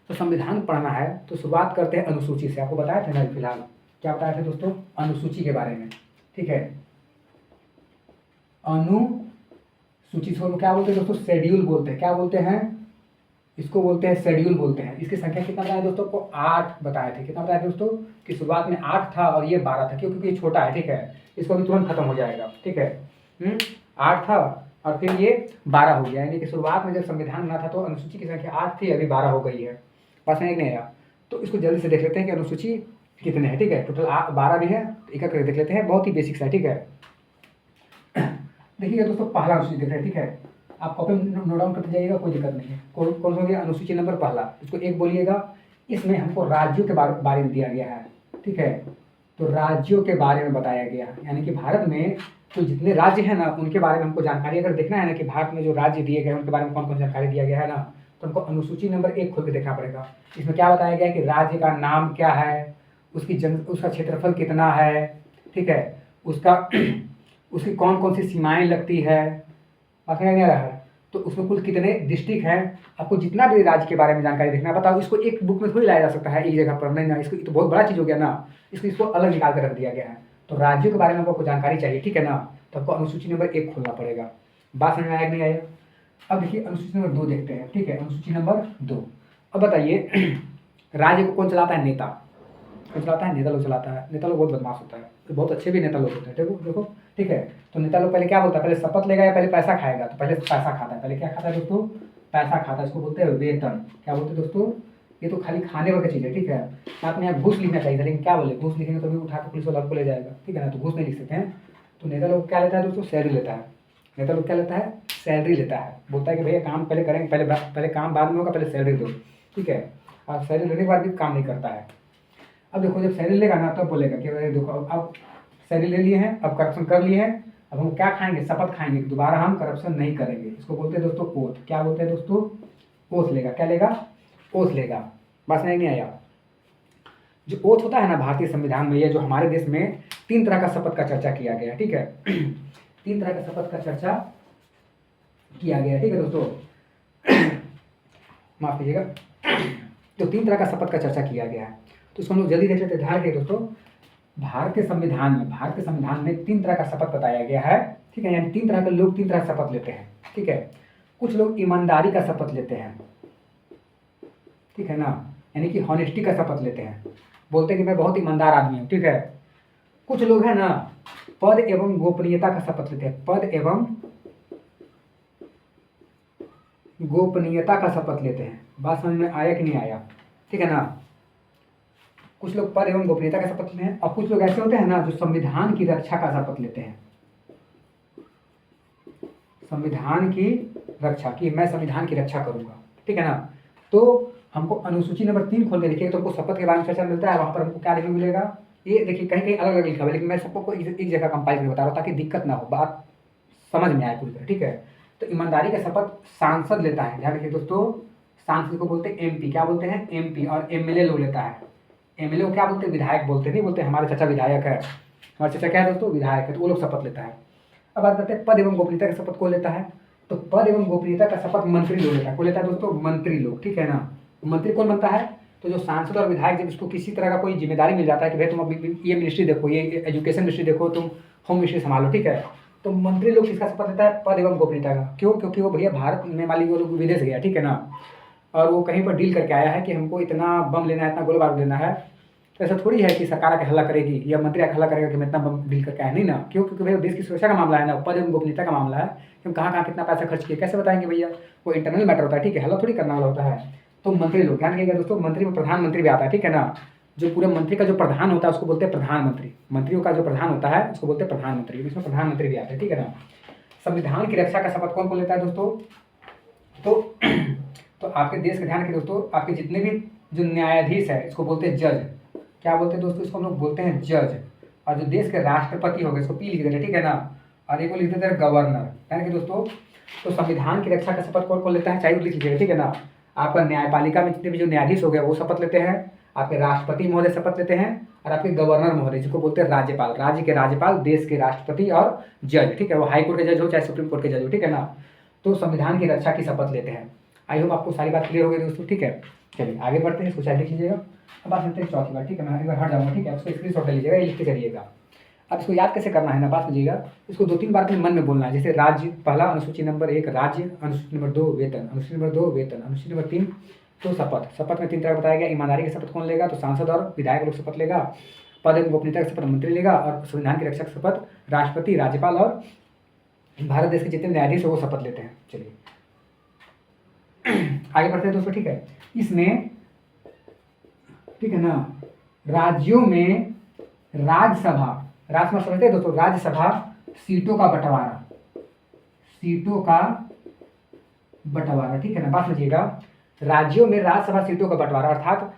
तो संविधान पढ़ना है तो शुरुआत करते हैं अनुसूची से। आपको बताया था ना फिलहाल, क्या बताया था दोस्तों, अनुसूची के बारे में, ठीक है। अनुसूची को क्या बोलते हैं दोस्तों, शेड्यूल बोलते हैं। क्या बोलते हैं, इसको बोलते हैं शेड्यूल बोलते हैं। इसकी संख्या कितना बताया दोस्तों को, 8 बताए थे। कितना बताया दोस्तों, कि शुरुआत में 8 था और ये 12 था, क्योंकि ये छोटा है, ठीक है, इसको अभी तुरंत खत्म हो जाएगा, ठीक है। 8 था और फिर ये 12 हो गया, यानी कि शुरुआत में जब संविधान बना था तो अनुसूची की संख्या 8 थी, अभी 12 हो गई है। बस नहीं आया। तो इसको जल्दी से देख लेते हैं कि अनुसूची कितने हैं, ठीक है। टोटल 12 भी है, तो एक एक करके देख लेते हैं, बहुत ही बेसिक्स है, ठीक है। देखिएगा दोस्तों, पहला अनुसूची दिख रहा है, ठीक है। आप कॉपी नोट डाउन करते जाइएगा, कोई दिक्कत नहीं है। कौन कौन सा हो गया अनुसूची नंबर पहला, इसको एक बोलिएगा। इसमें हमको राज्यों के बारे में दिया गया है, ठीक है। तो राज्यों के बारे में बताया गया, यानी कि भारत में तो जितने राज्य हैं ना उनके बारे में हमको जानकारी अगर देखना है ना कि भारत में जो राज्य दिए गए हैं उनके बारे में कौन कौन जानकारी दिया गया है ना, तो हमको अनुसूची नंबर 1 खोल के देखना पड़ेगा। इसमें क्या बताया गया है कि राज्य का नाम क्या है, उसका क्षेत्रफल कितना है, ठीक है, उसका उसकी कौन कौन सी सीमाएं लगती है, बात नहीं आ रहा है। तो उसमें कुल कितने डिस्ट्रिक्ट हैं, आपको जितना भी राज्य के बारे में जानकारी देखना है बताओ। इसको एक बुक में थोड़ी लाया जा सकता है एक जगह पर, नहीं ना, इसको तो बहुत बड़ा चीज़ हो गया ना, इसको अलग निकाल कर रख दिया गया है। तो राज्यों के बारे में आपको जानकारी चाहिए, ठीक है ना, तो आपको अनुसूची नंबर 1 खोलना पड़ेगा। बात समझ में आया कि नहीं आया? अब देखिए अनुसूची नंबर 2 देखते हैं, ठीक है। अनुसूची नंबर 2, अब बताइए राज्य को कौन चलाता है? नेता। कौन चलाता है? नेता लोग चलाता है। नेता लोग बहुत बदमाश होता है, तो बहुत अच्छे भी नेता लोग होते हैं, देखो देखो, ठीक है। तो नेता लोग पहले क्या बोलता है? पहले शपथ लेगा या पहले पैसा खाएगा? तो पहले पैसा खाता है। पहले क्या खाता है दोस्तों? पैसा खाता है। इसको बोलते हैं वेतन। क्या बोलते हैं दोस्तों? ये तो खाली खाने वाली चीज़ है, ठीक है। साथ में यहाँ घूस लिखना चाहिए था, लेकिन क्या बोले, घूस लिखेंगे तो भी उठा के पुलिस वाला आपको ले जाएगा, ठीक है ना, तो घूस नहीं लिख सकते हैं। तो नेता लोग क्या लेता है दोस्तों? सैलरी लेता है। नेता लोग क्या लेता है? सैलरी लेता है। बोलता है कि भैया काम पहले करेंगे, पहले काम बाद में होगा, पहले सैलरी दो, ठीक है। और सैलरी लेने के बाद भी काम नहीं करता है। अब देखो जब सैलरी लेगा ना तब बोलेगा कि अरे देखो अब सैलरी ले लिए हैं, अब करप्शन कर लिए हैं, अब हम क्या खाएंगे? शपथ खाएंगे कि दोबारा हम करप्शन नहीं करेंगे। इसको बोलते हैं दोस्तों ओथ। क्या बोलते हैं दोस्तों? ओथ लेगा। क्या लेगा? ओथ लेगा। बस नहीं आया। जो ओथ होता है ना भारतीय संविधान में, ये जो हमारे देश में 3 तरह का शपथ का चर्चा किया गया, ठीक है। 3 तरह का शपथ का चर्चा किया गया, ठीक है दोस्तों, माफ कीजिएगा। तो 3 तरह का शपथ का चर्चा किया गया है, तो इसको हम लोग जल्दी देख लेते हैं। ध्यान रखिए दोस्तों, भारत के संविधान में 3 तरह का शपथ बताया गया है, ठीक है। यानी 3 तरह के लोग 3 तरह का शपथ लेते हैं, ठीक है। कुछ लोग ईमानदारी का शपथ लेते हैं, ठीक है ना, यानी कि हॉनेस्टी का शपथ लेते हैं, बोलते हैं कि मैं बहुत ईमानदार आदमी हूँ, ठीक है। कुछ लोग हैं ना पद एवं गोपनीयता का शपथ लेते हैं, पद एवं गोपनीयता का शपथ लेते हैं। बात समझ में आया कि नहीं आया? ठीक है ना। कुछ लोग पद एवं गोपनीयता का शपथ लेते हैं, और कुछ लोग ऐसे होते हैं ना जो संविधान की रक्षा का शपथ लेते हैं, संविधान की रक्षा की, मैं संविधान की रक्षा करूंगा, ठीक है ना। तो हमको अनुसूची नंबर 3 खोल के देखिए तो हमको शपथ के बारे में चर्चा मिलता है। वहां पर हमको क्या देखने मिलेगा? ये देखिए कहीं कहीं अलग अलग लिखा हुआ है, लेकिन मैं सबको एक जगह कंपाइल करके बता रहा हूँ ताकि दिक्कत ना हो, बात समझ में आए पूरी तरह, ठीक है। तो ईमानदारी का शपथ सांसद लेता है, ध्यान रखिए दोस्तों, सांसद को बोलते हैं एमपी। क्या बोलते हैं? एमपी। और एमएलए लोग लेता है, एमएलए को क्या बोलते हैं? विधायक बोलते नहीं बोलते हमारे चाचा विधायक है, हमारे चाचा क्या है दोस्तों? विधायक है, तो वो लोग शपथ लेता है। अब बात करते हैं पद एवं गोपनीयता का शपथ कौन लेता है? तो पद एवं गोपनीयता का शपथ मंत्री लोग लेता है। कौन लेता है दोस्तों? मंत्री लोग, ठीक है ना। मंत्री कौन बनता है? तो जो सांसद और विधायक जब इसको किसी तरह का कोई जिम्मेदारी मिल जाता है कि भाई तुम अभी ये मिनिस्ट्री देखो, ये एजुकेशन मिनिस्ट्री देखो, तुम होम मिनिस्ट्री संभालो, ठीक है, तो मंत्री लोग किसका शपथ लेता है? पद एवं गोपनीयता का। क्यों? क्योंकि वो भैया भारत में मान लीजिए वो लोग विदेश गया, ठीक है ना, और वो कहीं पर डील करके आया है कि हमको इतना बम लेना है, इतना गोला बारूद लेना है, तो ऐसा थोड़ी है कि सरकार आके हल्ला करेगी या मंत्री आके हल्ला करेगा कि मैं इतना बम डील करके आया, नहीं ना। क्यों? क्योंकि भैया देश की सुरक्षा का मामला है ना, पद एवं गोपनीयता का मामला है कि हम कहाँ कहाँ कितना पैसा खर्च किए कैसे बताएंगे भैया, वो इंटरनल मैटर होता है, ठीक है, हल्ला थोड़ी करना वाला होता है। तो मंत्री लोग, ध्यान रखिएगा दोस्तों, मंत्री में प्रधानमंत्री भी आता है, ठीक है ना। जो पूरे मंत्री का जो प्रधान होता है उसको बोलते हैं प्रधानमंत्री, मंत्रियों का जो प्रधान होता है उसको बोलते हैं प्रधानमंत्री, इसमें प्रधानमंत्री भी आता है, ठीक है ना। संविधान की रक्षा का शपथ कौन कौन लेता है दोस्तों? तो आपके देश का ध्यान रखिए दोस्तों, आपके जितने भी जो न्यायाधीश है इसको बोलते हैं जज। क्या बोलते हैं दोस्तों? इसको हम लोग बोलते हैं जज। और जो देश के राष्ट्रपति हो गए इसको पी लिख देते हैं, ठीक है ना, और एक को लिख देते हैं गवर्नर, ध्यान रखिए दोस्तों। तो संविधान की रक्षा का शपथ कौन कौन लेता है? चाहिए लिख लीजिएगा, ठीक है ना। आपका न्यायपालिका में जितने भी जो न्यायाधीश हो गए वो शपथ लेते हैं, आपके राष्ट्रपति महोदय शपथ लेते हैं, और आपके गवर्नर महोदय जिसको बोलते हैं राज्यपाल, राज्य के राज्यपाल, देश के राष्ट्रपति और जज, ठीक है, वो हाई कोर्ट के जज हो चाहे सुप्रीम कोर्ट के जज हो, ठीक है ना। तो संविधान की रक्षा की शपथ लेते हैं। आई होप आपको सारी बात क्लियर हो गई दोस्तों, ठीक है। चलिए आगे बढ़ते हैं, इसको चाहे लिख लीजिएगा। अब बात करते हैं चौथी बार, ठीक है, मैं एक बार हट जाऊँगा, ठीक है, उसको स्क्रीनशॉट ले लीजिएगा, ये लिखते चलिएगा। अब इसको याद कैसे करना है ना, बात कीजिएगा, इसको 2-3 बार अपने मन में बोलना है। जैसे राज्य, पहला अनुसूची नंबर 1 राज्य, अनुसूची नंबर 2 वेतन, अनुसूची नंबर 2 वेतन, अनुसूची नंबर 3 तो शपथ। शपथ में 3 तरह बताया गया। ईमानदारी का शपथ कौन लेगा? तो सांसद और विधायक लोग शपथ लेगा। पद एवं गोपनीयता का शपथ मंत्री लेगा, और संविधान की रक्षा का शपथ राष्ट्रपति, राज्यपाल और भारत देश के जितने न्यायाधीश है वो शपथ लेते हैं। चलिए आगे बढ़ते हैं दोस्तों, ठीक है। इसमें, ठीक है ना, राज्यों में राज्यसभा समझते हैं दोस्तों, राज्यसभा सीटों का बंटवारा, सीटों का बंटवारा, ठीक है ना। बात समझिएगा, राज्यों में राज्यसभा सीटों का बंटवारा, अर्थात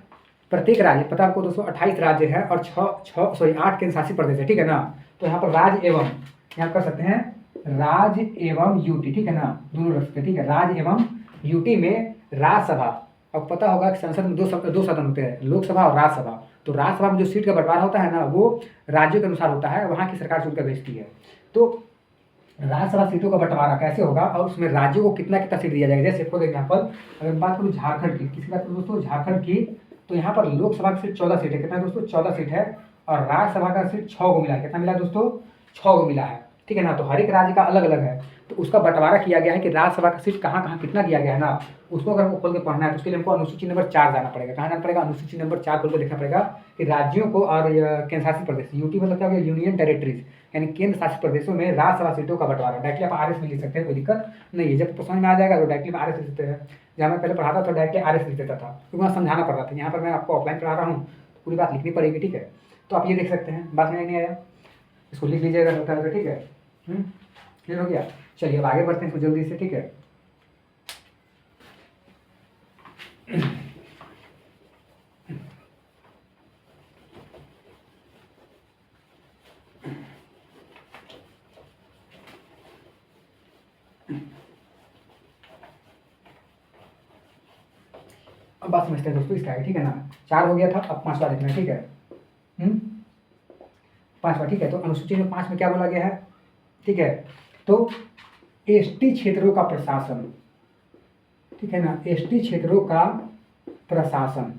प्रत्येक राज्य, पता आपको दोस्तों 28 राज्य है और 8 केंद्र शासित प्रदेश है, ठीक है ना। तो यहाँ पर राज्य एवं, यहाँ कर सकते हैं राज्य एवं यूटी, ठीक है ना, दोनों रख सकते हैं, ठीक है। राज्य एवं यूटी में राज्यसभा, आपको पता होगा कि संसद में दो सदन होते हैं, लोकसभा और राज्यसभा। तो राज्यसभा में जो सीट का बंटवारा होता है ना, वो राज्यों के अनुसार होता है, वहाँ की सरकार चुनकर भेजती है। तो राज्यसभा सीटों का बंटवारा कैसे होगा और उसमें राज्यों को कितना कितना सीट दिया जाएगा। जैसे फॉर एग्जाम्पल अगर बात करूँ झारखंड की, किसकी बात करूँ दोस्तों, झारखंड की, तो यहाँ पर लोकसभा की सीट 14 सीट है, कितना है दोस्तों, 14 सीट है, और राज्यसभा का सीट 6 को मिला है, कितना मिला है दोस्तों, 6 को मिला है, ठीक है ना। तो हर एक राज्य का अलग अलग है, तो उसका बंटवारा किया गया है कि राज्यसभा का सीट कहाँ कहाँ कितना दिया गया है ना, उसको अगर हमको खोल के पढ़ना है तो उसके लिए हमको अनुसूची नंबर 4 जाना पड़ेगा। कहाँ जाना पड़ेगा, अनुसूची नंबर 4 खोल के देखना पड़ेगा कि राज्यों को और केंद्र शासित प्रदेश, यूटी मतलब क्या हो गया, यूनियन टेरिटरीज, यानी केंद्र शासित प्रदेशों में राज्यसभा सीटों का बंटवारा। डायरेक्टली आप आरएस में लिख सकते हैं, कोई दिक्कत नहीं है। जब समझ में आ जाएगा तो डायरेक्टली में आरएस लिख सकते हैं। जहाँ मैं पहले पढ़ाता था डायरेक्टली आरएस लिख देता था, क्योंकि वहाँ समझाना पड़ रहा था। यहाँ पर मैं आपको ऑफलाइन पढ़ा रहा हूँ तो पूरी बात लिखनी पड़ेगी, ठीक है। तो आप ये देख सकते हैं, बात में नहीं आया, इसको लिख लीजिएगा होता है, ठीक है। क्लियर हो गया। चलिए अब आगे बढ़ते हैं इसको जल्दी से, ठीक है। अब बात समझते हैं दोस्तों इसका है, ठीक है ना। 4 हो गया था, अब 5वां देखना है, ठीक है। 5वां, ठीक है। तो अनुसूची में 5 में क्या बोला गया है, ठीक है। तो एसटी क्षेत्रों का प्रशासन, ठीक है ना, एसटी क्षेत्रों का प्रशासन,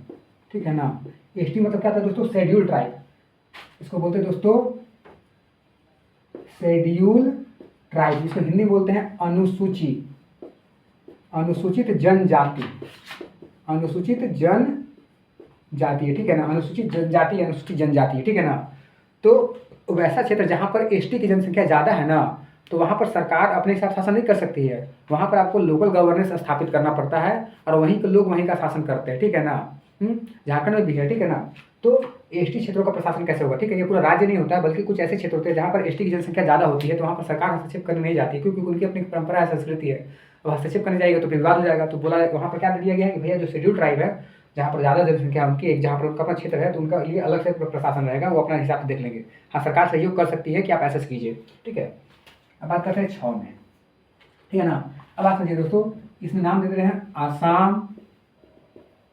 ठीक है ना। एसटी मतलब क्या था दोस्तों, शेड्यूल ट्राइब, इसको बोलते हैं दोस्तों शेड्यूल ट्राइब, इसको हिंदी में बोलते हैं अनुसूची, अनुसूचित जनजाति, अनुसूचित जनजाति है, ठीक है ना। अनुसूचित जनजाति, अनुसूचित जनजाति है, ठीक है ना। तो वैसा क्षेत्र जहाँ पर एसटी की जनसंख्या ज़्यादा है ना, तो वहाँ पर सरकार अपने हिसाब शासन नहीं कर सकती है, वहाँ पर आपको लोकल गवर्नेंस स्थापित करना पड़ता है और वहीं के लोग वहीं का शासन करते हैं, ठीक है ना। झारखंड में भी है, ठीक है ना। तो एसटी क्षेत्रों का प्रशासन कैसे होगा, ठीक है। ये पूरा राज्य नहीं होता है, बल्कि कुछ ऐसे क्षेत्र होते हैं जहाँ पर एसटी की जनसंख्या ज़्यादा होती है, तो वहाँ पर सरकार हस्तक्षेप करने नहीं जाती, क्योंकि उनकी अपनी परंपरा है, संस्कृति है। अब हस्तक्षेप करने जाएगा तो फिर विवाद हो जाएगा। तो बोला वहाँ पर क्या दे दिया गया है कि भैया जो शेड्यूल ट्राइब है, जहाँ पर ज़्यादा जनसंख्या उनकी एक, जहाँ पर उनका अपना क्षेत्र है, तो उनका लिए अलग से प्रशासन रहेगा, वो अपना हिसाब से देख लेंगे। हाँ, सरकार सहयोग कर सकती है कि आप ऐसा कीजिए, ठीक है। अब बात करते हैं 6 में, ठीक है ना। अब बात समझिए दोस्तों, इसमें नाम दे रहे हैं आसाम,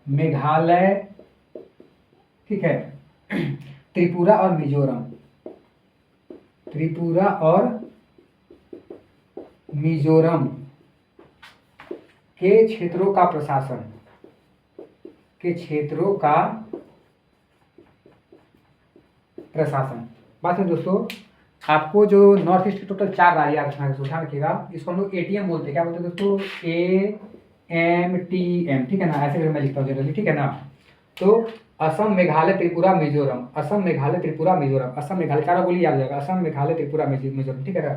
मेघालय, ठीक है, त्रिपुरा और मिजोरम, त्रिपुरा और मिजोरम के क्षेत्रों का प्रशासन, के क्षेत्रों का प्रशासन। बात है दोस्तों, आपको जो नॉर्थ ईस्ट के टोटल 4 राज्य याद रखिएगा, इसको हम लोग एटीएम बोलते हैं। क्या बोलते हैं दोस्तों, AMTM, ठीक है ना, ऐसे करके मैं लिखता हूँ जनरली, ठीक है ना। तो असम, मेघालय, त्रिपुरा, मिजोरम, असम, मेघालय, त्रिपुरा, मिजोरम, असम, मेघालय, चारों बोली याद रहेगा, असम, मेघालय, त्रिपुरा, मिजोरम, ठीक है ना।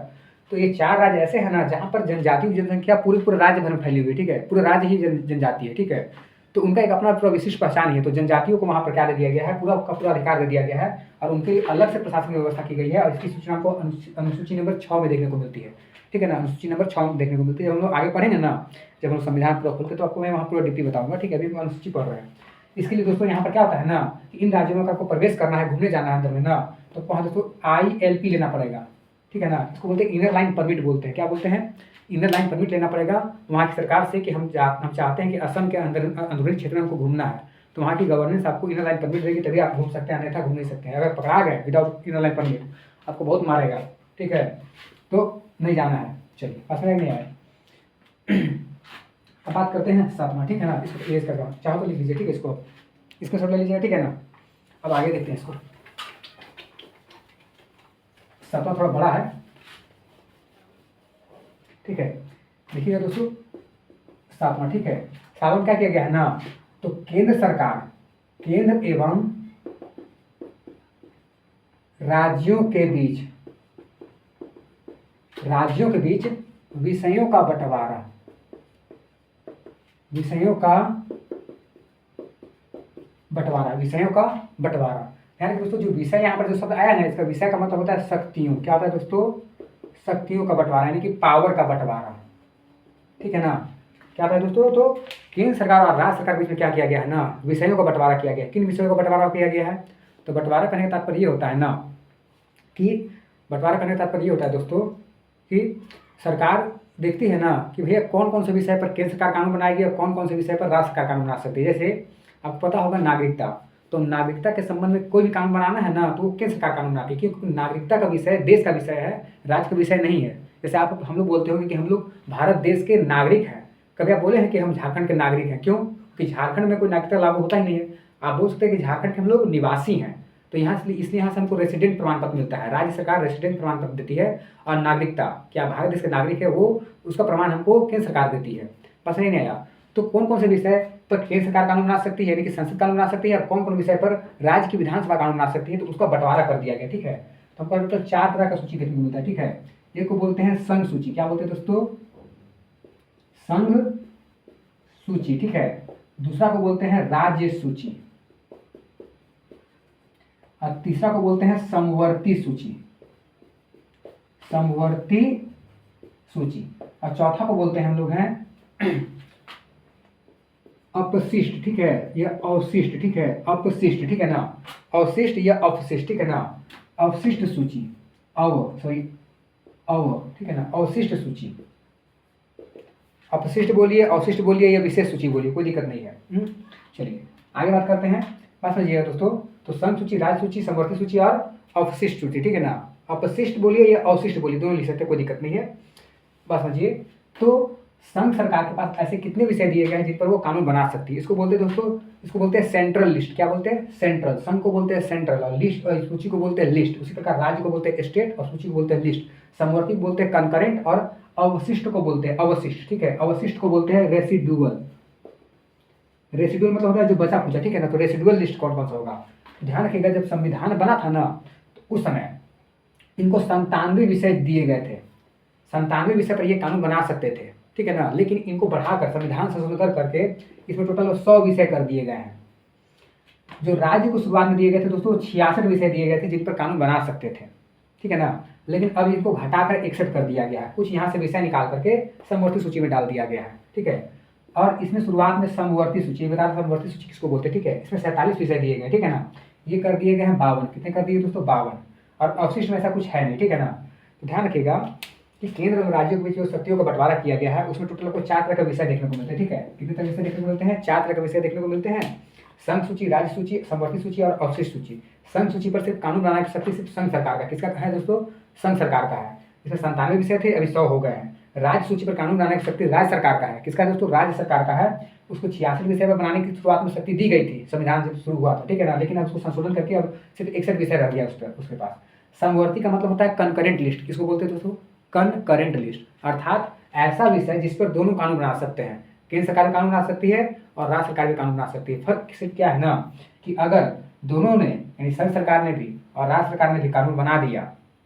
तो ये 4 राज्य ऐसे हैं ना जहाँ पर जनजाति की जनसंख्या पूरे राज्य भर में फैली हुई है, ठीक है, पूरे राज्य ही जनजाति है, ठीक है। तो उनका एक अपना पूरा विशिष्ट पहचान है। तो जनजातियों को वहाँ पर क्या दे दिया गया है, पूरा का पूरा अधिकार दे दिया गया है और उनके अलग से प्रशासन की व्यवस्था की गई है, और इसकी सूचना को अनुसूची नंबर 6 में देखने को मिलती है, ठीक है ना। अनुसूची नंबर 6 में देखने को मिलती है। हम लोग आगे पढ़ेंगे ना, जब हम संविधान पूरा खोलते तो आपको मैं वहाँ पूरा डीपी बताऊंगा, ठीक है। अभी हम अनुसूची पढ़ रहे हैं। इसके लिए दोस्तों यहाँ पर क्या होता है ना कि इन राज्यों में आपको प्रवेश करना है, घूमने जाना है अंदर में ना, तो वहाँ दोस्तों ILP लेना पड़ेगा, ठीक है ना। इसको बोलते हैं इनर लाइन परमिट बोलते हैं। क्या बोलते हैं, इनर लाइन परमिट लेना पड़ेगा वहाँ की सरकार से कि हम चाहते हैं कि असम के अंदरूनी क्षेत्र में हमको घूमना है, तो वहाँ की गवर्नेंस आपको इनर लाइन परमिट देगी, तभी आप घूम सकते हैं, अन्यथा घूम नहीं सकते हैं। अगर पकड़ा गए विदाउट इनर लाइन परमिट आपको बहुत मारेगा, ठीक है, तो नहीं जाना है। चलिए, पास में नहीं आया। अब बात करते हैं 7वां, ठीक है ना। इसको इरेज कर रहा हूँ, चाहो तो लिख लीजिए, ठीक है, इसको सब ले लीजिएगा, ठीक है ना। अब आगे देखते हैं इसको। 7वां थोड़ा बड़ा है, ठीक है। देखिएगा दोस्तों 7वां, ठीक है। 7वां क्या किया गया है ना, तो केंद्र सरकार, केंद्र एवं राज्यों के बीच विषयों का बंटवारा, विषयों का बंटवारा। यानी दोस्तों जो विषय यहाँ पर जो शब्द आया है, इसका विषय का मतलब होता है शक्तियों। क्या होता है दोस्तों, शक्तियों का बंटवारा यानी कि पावर का बंटवारा, ठीक है ना। क्या था दोस्तों, तो केंद्र सरकार और राज्य सरकार के बीच में क्या किया गया है ना, विषयों का बंटवारा किया गया है। किन विषयों का बंटवारा किया गया है, तो बंटवारा करने का तात्पर्य ये होता है ना कि बंटवारा करने का तात्पर्य ये होता है दोस्तों कि सरकार देखती है ना कि भैया कौन कौन से विषय पर केंद्र सरकार कानून बनाएगी और कौन कौन से विषय पर राज्य सरकार कानून बना सकती है। जैसे आपको पता होगा नागरिकता, तो नागरिकता के संबंध में कोई भी कानून बनाना है ना तो वो केंद्र सरकार कानून बनाती है, क्योंकि नागरिकता का विषय देश का विषय है, राज्य का विषय नहीं है। जैसे हम लोग बोलते होंगे कि हम लोग भारत देश के नागरिक हैं, कभी आप बोले हैं कि हम झारखंड के नागरिक हैं, क्यों, क्योंकि झारखंड में कोई नागरिकता लागू होता ही नहीं है। आप बोल सकते हैं कि झारखंड के हम लोग निवासी हैं, तो यहाँ से इसलिए यहाँ से हमको रेसिडेंट प्रमाण पत्र मिलता है, राज्य सरकार रेसिडेंट प्रमाण पत्र देती है। और नागरिकता, क्या भारत देश के नागरिक है, वो उसका प्रमाण हमको केंद्र सरकार देती है। बस नहीं आया, तो कौन कौन से विषय पर केंद्र सरकार कानून बना सकती है, यानी कि संसद कानून बना सकती है, और कौन कौन विषय पर राज्य की विधानसभा कानून बना सकती है, तो उसका बंटवारा कर दिया गया, ठीक है। तो हमको टोटल 4 तरह का सूची देखने को मिलता है, ठीक है। एक को बोलते हैं संघ सूची, क्या बोलते हैं दोस्तों, संघ सूची, ठीक है। दूसरा को बोलते हैं राज्य सूची, और तीसरा को बोलते हैं समवर्ती सूची, समवर्ती सूची, और चौथा को बोलते हैं हम लोग हैं अपशिष्ट, ठीक है, या अवशिष्ट, ठीक है, अपशिष्ट, ठीक है ना, अवशिष्ट या अपशिष्ट, ठीक है ना, अवशिष्ट सूची, ठीक है ना, अवशिष्ट सूची, अपशिष्ट बोलिए, अवशिष्ट बोलिए या विशेष सूची बोलिए, कोई दिक्कत नहीं है। चलिए आगे बात करते हैं। बात समझिएगा दोस्तों, तो संघ सूची, राज्य सूची, समवर्ती सूची और अवशिष्ट सूची, ठीक है ना। अपशिष्ट बोलिए या अवशिष्ट बोलिए, दोनों लिख सकते हैं, कोई दिक्कत नहीं है। बात समझिए, तो संघ सरकार के पास ऐसे कितने विषय दिए गए हैं जिन पर वो कानून बना सकती है, इसको बोलते हैं दोस्तों, इसको बोलते हैं सेंट्रल लिस्ट। क्या बोलते हैं, सेंट्रल। संघ को बोलते हैं सेंट्रल, और लिस्ट सूची को बोलते हैं लिस्ट। उसी प्रकार राज्य को बोलते हैं स्टेट और सूची को बोलते हैं लिस्ट। समवर्ती को बोलते हैं कंकरेंट और अवशिष्ट को बोलते हैं अवशिष्ट, ठीक है। अवशिष्ट को बोलते हैं रेसिडुअल। रेसिडुअल मतलब होता है जो बचा खुचा, ठीक है ना। तो रेसिडुअल लिस्ट कौन कौन सा होगा, ध्यान रखिएगा, जब संविधान बना था ना तो उस समय इनको 97 विषय दिए गए थे, 97 विषय पर ये कानून बना सकते थे, ठीक है ना। लेकिन इनको बढ़ाकर संविधान संशोधन करके इसमें टोटल 100 विषय कर दिए गए हैं। जो राज्य को शुरुआत में दिए गए थे दोस्तों 66 विषय दिए गए थे जिन पर कानून बना सकते थे, ठीक है ना। लेकिन अब इनको घटाकर 61 कर दिया गया है, कुछ यहाँ से विषय निकाल करके समवर्ती सूची में डाल दिया गया है, ठीक है। और इसमें शुरुआत में समवर्ती सूची, बता रहा समवर्ती सूची किसको बोलते हैं, ठीक है। इसमें 47 विषय दिए गए, ठीक है ना। ये कर दिए गए हैं 52, कितने कर दिए दोस्तों, 52। और अवशिष्ट में ऐसा कुछ है नहीं, ठीक है ना। तो ध्यान रखिएगा कि केंद्र और राज्यों के बीच जो शक्तियों का बंटवारा किया गया है उसमें टोटल को 4 तरह का विषय देखने को मिलते हैं, ठीक है। कितने तरह के विषय देखने को मिलते हैं, 4 तरह के विषय देखने को मिलते हैं। संघ सूची, राज्य सूची, समवर्ती सूची और अवशिष्ट सूची। संघ सूची पर सिर्फ कानून बनाने की शक्ति सिर्फ संघ सरकार का, किसका है दोस्तों, संघ सरकार का है। इसमें 97 विषय थे, अभी 100 हो गए हैं। राज्य सूची पर कानून बनाने की शक्ति राज्य सरकार का है, किसका है दोस्तों, राज्य सरकार का है। उसको 66 विषय पर बनाने की शुरुआत में शक्ति दी गई थी, संविधान जब शुरू हुआ था, ठीक है ना। लेकिन अब उसको संशोधन करके अब सिर्फ 61 विषय रह गया उसके पास। समवर्ती का मतलब होता है कंकरेंट लिस्ट, किसको बोलते हैं दोस्तों, कंकरेंट लिस्ट, अर्थात ऐसा विषय जिस पर दोनों कानून बना सकते हैं, केंद्र सरकार भी कानून बना सकती है और राज्य सरकार भी कानून बना सकती है। फर्क सिर्फ क्या है ना कि अगर दोनों ने, यानी संघ सरकार ने भी और राज्य सरकार ने भी कानून बना दिया,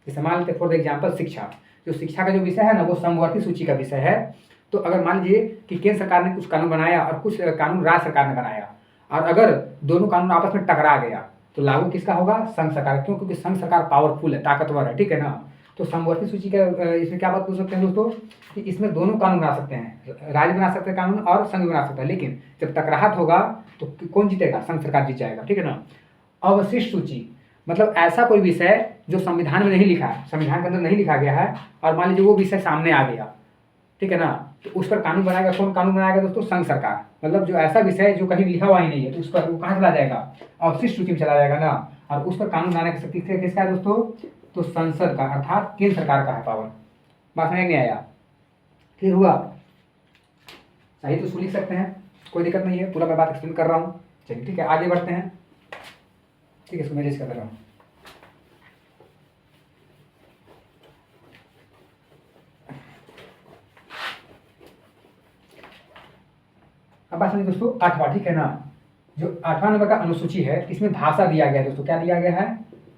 जैसे मान लेते फॉर एग्जाम्पल शिक्षा, जो शिक्षा का जो विषय है ना वो समवर्ती सूची का विषय है। तो अगर मान लीजिए कि केंद्र सरकार ने कुछ कानून बनाया और कुछ कानून राज्य सरकार ने बनाया, और अगर दोनों कानून आपस में टकरा गया तो लागू किसका होगा, संघ सरकार, क्यों, क्योंकि संघ सरकार पावरफुल है, ताकतवर है, ठीक है ना। तो समवर्ती सूची का इसमें क्या बात पूछ सकते हैं दोस्तों कि इसमें दोनों कानून बना सकते हैं, राज्य बना सकते हैं कानून और संघ बना सकता है। लेकिन जब टकराहट होगा तो कौन जीतेगा, संघ सरकार जीत जाएगा, ठीक है ना। अवशिष्ट सूची मतलब ऐसा कोई विषय जो संविधान में नहीं लिखा है, संविधान के अंदर नहीं लिखा गया है, और मान लीजिए वो विषय सामने आ गया, ठीक है ना, तो उस पर कानून बनाएगा, कौन कानून बनाएगा दोस्तों, संघ सरकार। मतलब जो ऐसा विषय जो कहीं लिखा हुआ ही नहीं है तो उस पर वो कहाँ चला जाएगा, अवशिष्ट सूची में चला जाएगा ना। और उस पर कानून बनाने की शक्ति किसका है दोस्तों, तो संसद का, अर्थात केंद्र सरकार का है पावर। बात समझ नहीं आया, क्लियर हुआ, सही तो लिख सकते हैं, कोई दिक्कत नहीं है, पूरा मैं बात एक्सप्लेन कर रहा हूँ। चलिए ठीक है, आगे बढ़ते हैं, ठीक है, इसको मैनेज कर रहा हूँ। अब बात समझिए दोस्तों, 8वां, ठीक है ना, जो 8वां नंबर का अनुसूची है इसमें भाषा दिया गया है दोस्तों, क्या दिया गया है,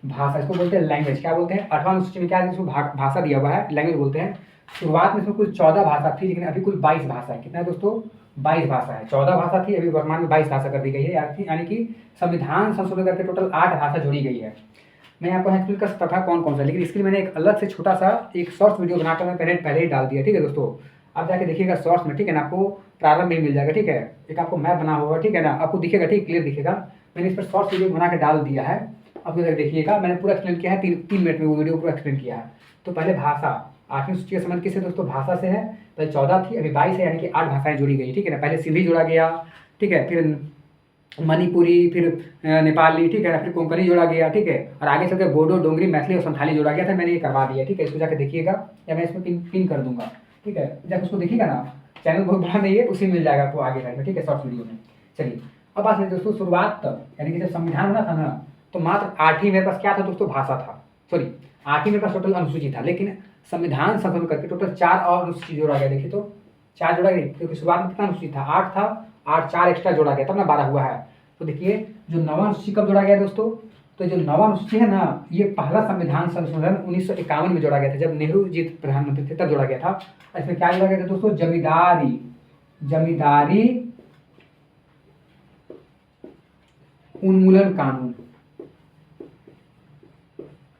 भाषा, इसको बोलते हैं लैंग्वेज। क्या बोलते हैं, 8वां अनुसूची में क्या है, इसको भाषा दिया हुआ है, लैंग्वेज बोलते हैं। शुरुआत में इसमें कुल 14 भाषा थी, लेकिन अभी कुल 22 भाषा है। कितना है दोस्तों, 22 भाषा है। 14 भाषा थी, अभी वर्तमान में 22 भाषा कर दी गई है, यानी कि संविधान संशोधन करके टोटल 8 भाषा जोड़ी गई है। मैं आपको एक्सप्लेन कर सकता था कौन कौन सा, लेकिन इसके लिए मैंने एक अलग से छोटा सा एक शॉर्ट्स वीडियो बनाकर मैं पहले ही डाल दिया, ठीक है दोस्तों। आप जाके देखिएगा शॉर्ट्स में, ठीक है ना, आपको प्रारंभ में मिल जाएगा, ठीक है। एक आपको मैप बना होगा, ठीक है ना, आपको दिखेगा, ठीक क्लियर दिखेगा। मैंने इस पर शॉर्ट्स वीडियो बना के डाल दिया है, आप इधर देखिएगा। मैंने पूरा एक्सप्लेन किया है, 3 मिनट में वो वीडियो पूरा एक्सप्लेन किया है। तो पहले भाषा, 8वीं सूची का संबंध किससे दोस्तों? भाषा से है। पहले 14 थी, अभी 22 है, यानी कि 8 भाषाएं जोड़ी गई, ठीक है ना। पहले सिंधी जोड़ा गया, ठीक है, फिर मणिपुरी, फिर नेपाली, ठीक है ना, फिर कोंकणी जोड़ा गया, ठीक है, और आगे चलकर बोडो, डोंगरी, मैथिली और संथाली जोड़ा गया था। मैंने ये करवा दिया, ठीक है। इसको जाकर देखिएगा, या मैं इसमें पिन कर दूंगा, ठीक है। जब उसको देखिएगा ना, चैनल बहुत बड़ा नहीं है, उसी मिल जाएगा आपको आगे साइड में, ठीक है, शॉर्ट वीडियो में। चलिए अब बात है दोस्तों, शुरुआत तक, यानी कि जब संविधान बना था ना, तो मात्र 8 ही मेरे पास क्या था दोस्तों? भाषा था, सॉरी 8 ही मेरे पास टोटल अनुसूची था। लेकिन संविधान संशोधन करके टोटल 4 और अनुसूची जोड़ा गया। देखिए तो 4 जोड़ा गया, क्योंकि शुरुआत में कितना अनुसूची था? 8 था, 8 4 एक्स्ट्रा जोड़ा गया, तब ना 12 हुआ है। तो देखिए जो नवा अनुसूची कब जोड़ा गया दोस्तों? तो जो नवा अनुसूची है ना, ये पहला संविधान संशोधन 1951 में जोड़ा गया था, जब नेहरू जी प्रधानमंत्री थे तब जोड़ा गया था। इसमें क्या जोड़ा गया था दोस्तों? जमींदारी उन्मूलन कानून,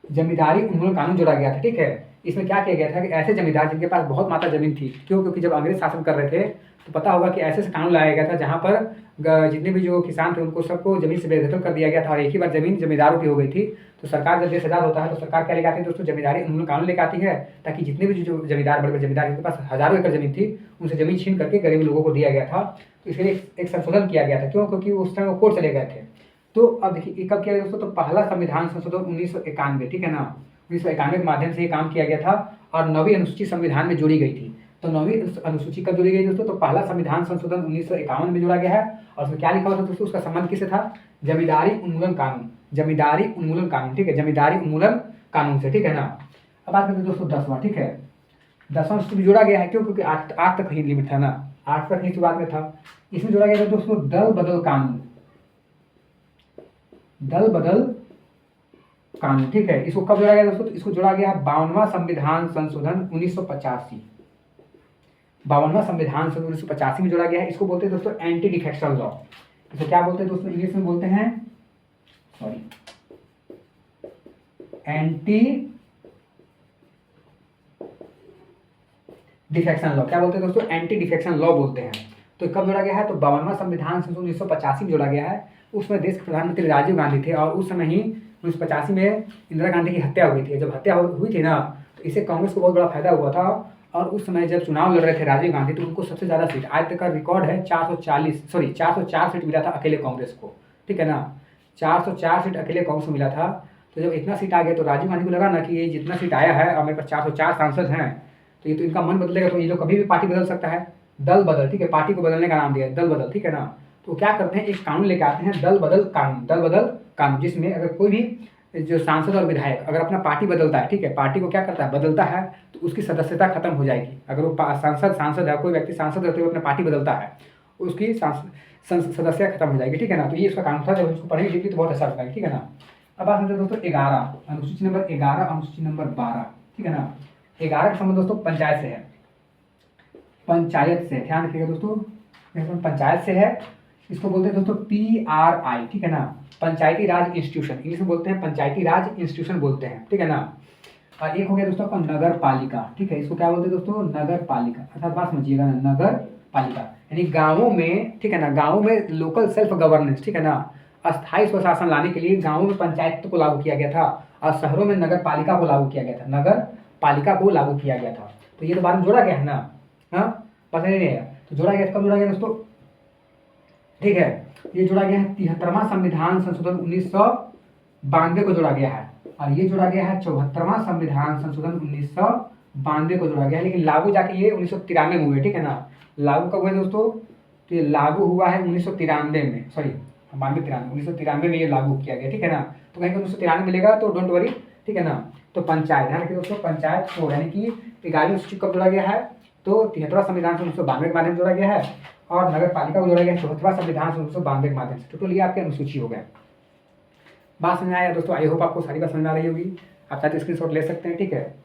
जमींदारी उन्मूलन कानून जोड़ा गया था, ठीक है। इसमें क्या किया गया था कि ऐसे जमींदार जिनके पास बहुत मात्रा जमीन थी, क्यों? क्योंकि जब अंग्रेज शासन कर रहे थे तो पता होगा कि ऐसे कानून लाया गया था जहां पर जितने भी जो किसान थे उनको सबको जमीन से बेदखल कर दिया गया था, और एक ही बार जमीन जमींदारों की हो गई थी। तो सरकार जब देश आजाद होता है तो सरकार क्या लेकर आती है दोस्तों? जमींदारी उन्मूलन कानून लेकर आती है, ताकि जितने भी जो जमींदार, बड़े बड़े जमींदार जिनके पास हजारों एकड़ जमीन थी, उनसे जमीन छीन करके गरीब लोगों को दिया गया था। तो इसके लिए एक संशोधन किया गया था, क्यों? क्योंकि उस टाइम वो कोर्ट चले गए थे। तो अब देखिए कब किया गया दोस्तों? तो पहला संविधान संशोधन 1991, ठीक है ना, 1991 के माध्यम से ये काम किया गया था, और 9वीं अनुसूची संविधान में जोड़ी गई थी। तो 9वीं अनुसूची कब जोड़ी गई दोस्तों? तो पहला संविधान संशोधन 1951 में जोड़ा गया है। और उसमें क्या लिखा हुआ था दोस्तों? उसका संबंध किससे था? जमींदारी उन्मूलन कानून, जमींदारी उन्मूलन कानून, ठीक है, जमींदारी उन्मूलन कानून से, ठीक है ना। अब बात करते हैं दोस्तों 10वां, ठीक है, 10वां अनुसूची जोड़ा गया है, क्यों? क्योंकि 8 तक ही लिमिट था ना, 8 तक ही शुरुआत में था। इसमें जोड़ा गया था दोस्तों दल बदल कानून, दल बदल कानून, ठीक है। इसको कब जोड़ा गया दोस्तों? इसको जोड़ा गया है 52वां संविधान संशोधन 1985, 52वां संविधान संशोधन 1985 में जोड़ा गया है। इसको बोलते हैं दोस्तों एंटी डिफेक्शन लॉ। इसको क्या बोलते हैं दोस्तों? इंग्लिश में बोलते हैं, सॉरी, एंटी डिफेक्शन लॉ। क्या बोलते हैं दोस्तों? एंटी डिफेक्शन लॉ बोलते हैं। तो कब जोड़ा गया है? तो 52वां संविधान संशोधन 1985 में जोड़ा गया है। उसमें देश के प्रधानमंत्री राजीव गांधी थे, और उस समय ही 1985 में इंदिरा गांधी की हत्या हुई थी। जब हत्या हुई थी ना, तो इससे कांग्रेस को बहुत बड़ा फायदा हुआ था। और उस समय जब चुनाव लड़ रहे थे राजीव गांधी, तो उनको सबसे ज़्यादा सीट, आज तक का रिकॉर्ड है 404 सीट मिला था अकेले कांग्रेस को, ठीक है ना, 404 सीट अकेले कांग्रेस को मिला था। तो जब इतना सीट आ गया तो राजीव गांधी को लगा ना कि ये जितना सीट आया है और मेरे पास 404 सांसद हैं, तो ये तो इनका मन बदलेगा, तो ये तो कभी भी पार्टी बदल सकता है। दल बदल, ठीक है, पार्टी को बदलने का नाम दिया है दल बदल, ठीक है ना। तो क्या करते हैं? एक कानून लेके आते हैं, दल बदल कानून, दल बदल कानून, जिसमें अगर कोई भी जो सांसद और विधायक अगर अपना पार्टी बदलता है, ठीक है, पार्टी को क्या करता है? बदलता है, तो उसकी सदस्यता खत्म हो जाएगी। अगर वो सांसद है, कोई व्यक्ति सांसद रहते हुए अपना पार्टी बदलता है, उसकी सदस्यता खत्म हो जाएगी, ठीक है ना। तो ये इसका कानून था, जब इसको पढ़ेंगे डीपली तो बहुत अच्छा लगता है, ठीक है ना। अब बात करते हैं दोस्तों 11 अनुसूची नंबर 11 अनुसूची नंबर 12, ठीक है ना। 11 का संबंध दोस्तों पंचायत से है, पंचायत से, ध्यान रखिएगा दोस्तों, पंचायत से है। इसको बोलते हैं दोस्तों PRI, ठीक है ना, पंचायती राज इंस्टीट्यूशन, इंग्लिश में बोलते हैं पंचायती राज इंस्टीट्यूशन बोलते हैं, ठीक है ना। और एक हो गया दोस्तों आपका नगर पालिका, ठीक है, इसको क्या बोलते हैं दोस्तों? नगर पालिका, अर्थात बात समझिएगा ना, नगर पालिका यानी गाँवों में, ठीक है ना, गाँवों में लोकल सेल्फ गवर्नेंस, ठीक है ना, अस्थायी स्वशासन लाने के लिए गाँवों में पंचायत को लागू किया गया था, और शहरों में नगर पालिका को लागू किया गया था, नगर पालिका को लागू किया गया था। तो ये तो बाद में जोड़ा गया है ना, हाँ, पता नहीं है, तो जोड़ा गया, कब जोड़ा गया दोस्तों? ठीक है, ये जोड़ा गया है 73वां संविधान संशोधन 1992 को जोड़ा गया है, और ये जोड़ा गया है 74वां संविधान संशोधन 1992 को जोड़ा गया है। लेकिन लागू जाके ये 1993 में हुए, ठीक है ना। लागू कब हुए दोस्तों? तो ये लागू हुआ है 1993 में, सॉरी 1993 में ये लागू किया गया, ठीक है ना। तो कहीं 1993 मिलेगा तो डोंट वरी, ठीक है ना। तो पंचायत, ध्यान रखिए दोस्तों, पंचायत को यानी कि 11वीं अनुसूची कब जोड़ा गया है? तो 73वां संविधान से 1992 के माध्यम से जोड़ा गया है, और नगर पालिका को जोड़ा गया है 74वां संविधान से 1992 के माध्यम से। टोटल ये आपकी अनुसूची हो गया। बात समझ में आया दोस्तों? आई होप आपको सारी बात समझ में आ रही होगी। आप चाहे तो स्क्रीनशॉट ले सकते हैं, ठीक है।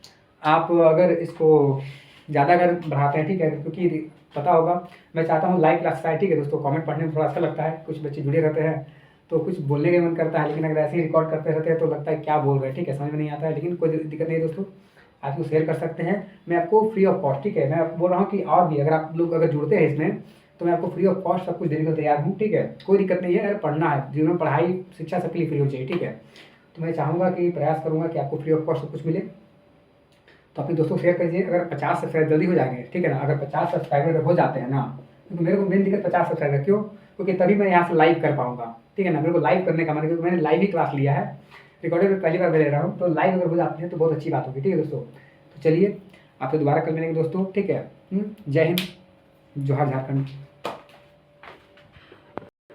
आप अगर इसको ज़्यादा अगर बढ़ाते हैं, ठीक है, क्योंकि पता होगा मैं चाहता हूँ लाइव क्लास आए, ठीक है दोस्तों। कमेंट पढ़ने में थोड़ा अच्छा लगता है, कुछ बच्चे जुड़े रहते हैं, तो कुछ बोलने का मन करता है, लेकिन अगर ऐसे ही रिकॉर्ड करते रहते हैं तो लगता है क्या बोल रहे हैं, ठीक है, समझ में नहीं आता है। लेकिन कोई दिक्कत नहीं है दोस्तों, आप इसको शेयर कर सकते हैं। मैं आपको फ्री ऑफ कॉस्ट, ठीक है, मैं आपको बोल रहा हूँ कि और भी अगर आप लोग अगर जुड़ते हैं इसमें तो मैं आपको फ्री ऑफ कॉस्ट सब कुछ देने को तैयार हूँ, ठीक है। कोई दिक्कत नहीं है, अगर पढ़ना है, जीवन में पढ़ाई शिक्षा सबके लिए फ्री होनी चाहिए, ठीक है। तो मैं चाहूँगा कि प्रयास करूँगा कि आपको फ्री ऑफ कॉस्ट सब कुछ मिले। तो अपने दोस्तों को शेयर कीजिए। अगर 50 सब्सक्राइबर जल्दी हो जाएंगे, ठीक है ना, अगर 50 सब्सक्राइबर हो जाते हैं ना, क्योंकि मेरे को मेन दिक्कत 50 सब्सक्राइबर क्यों, क्योंकि तभी मैं यहाँ से लाइव कर पाऊँगा, ठीक है ना। मेरे को लाइव करने का मन है, क्योंकि मैंने लाइव ही क्लास लिया है, रिकॉर्डेड में पहली बार मैं ले रहा हूँ। तो लाइव अगर हो जाती है तो बहुत अच्छी बात होगी, ठीक है दोस्तों। तो चलिए आपसे दोबारा कल मिलेंगे दोस्तों, ठीक है। जय हिंद, जोहार झारखंड।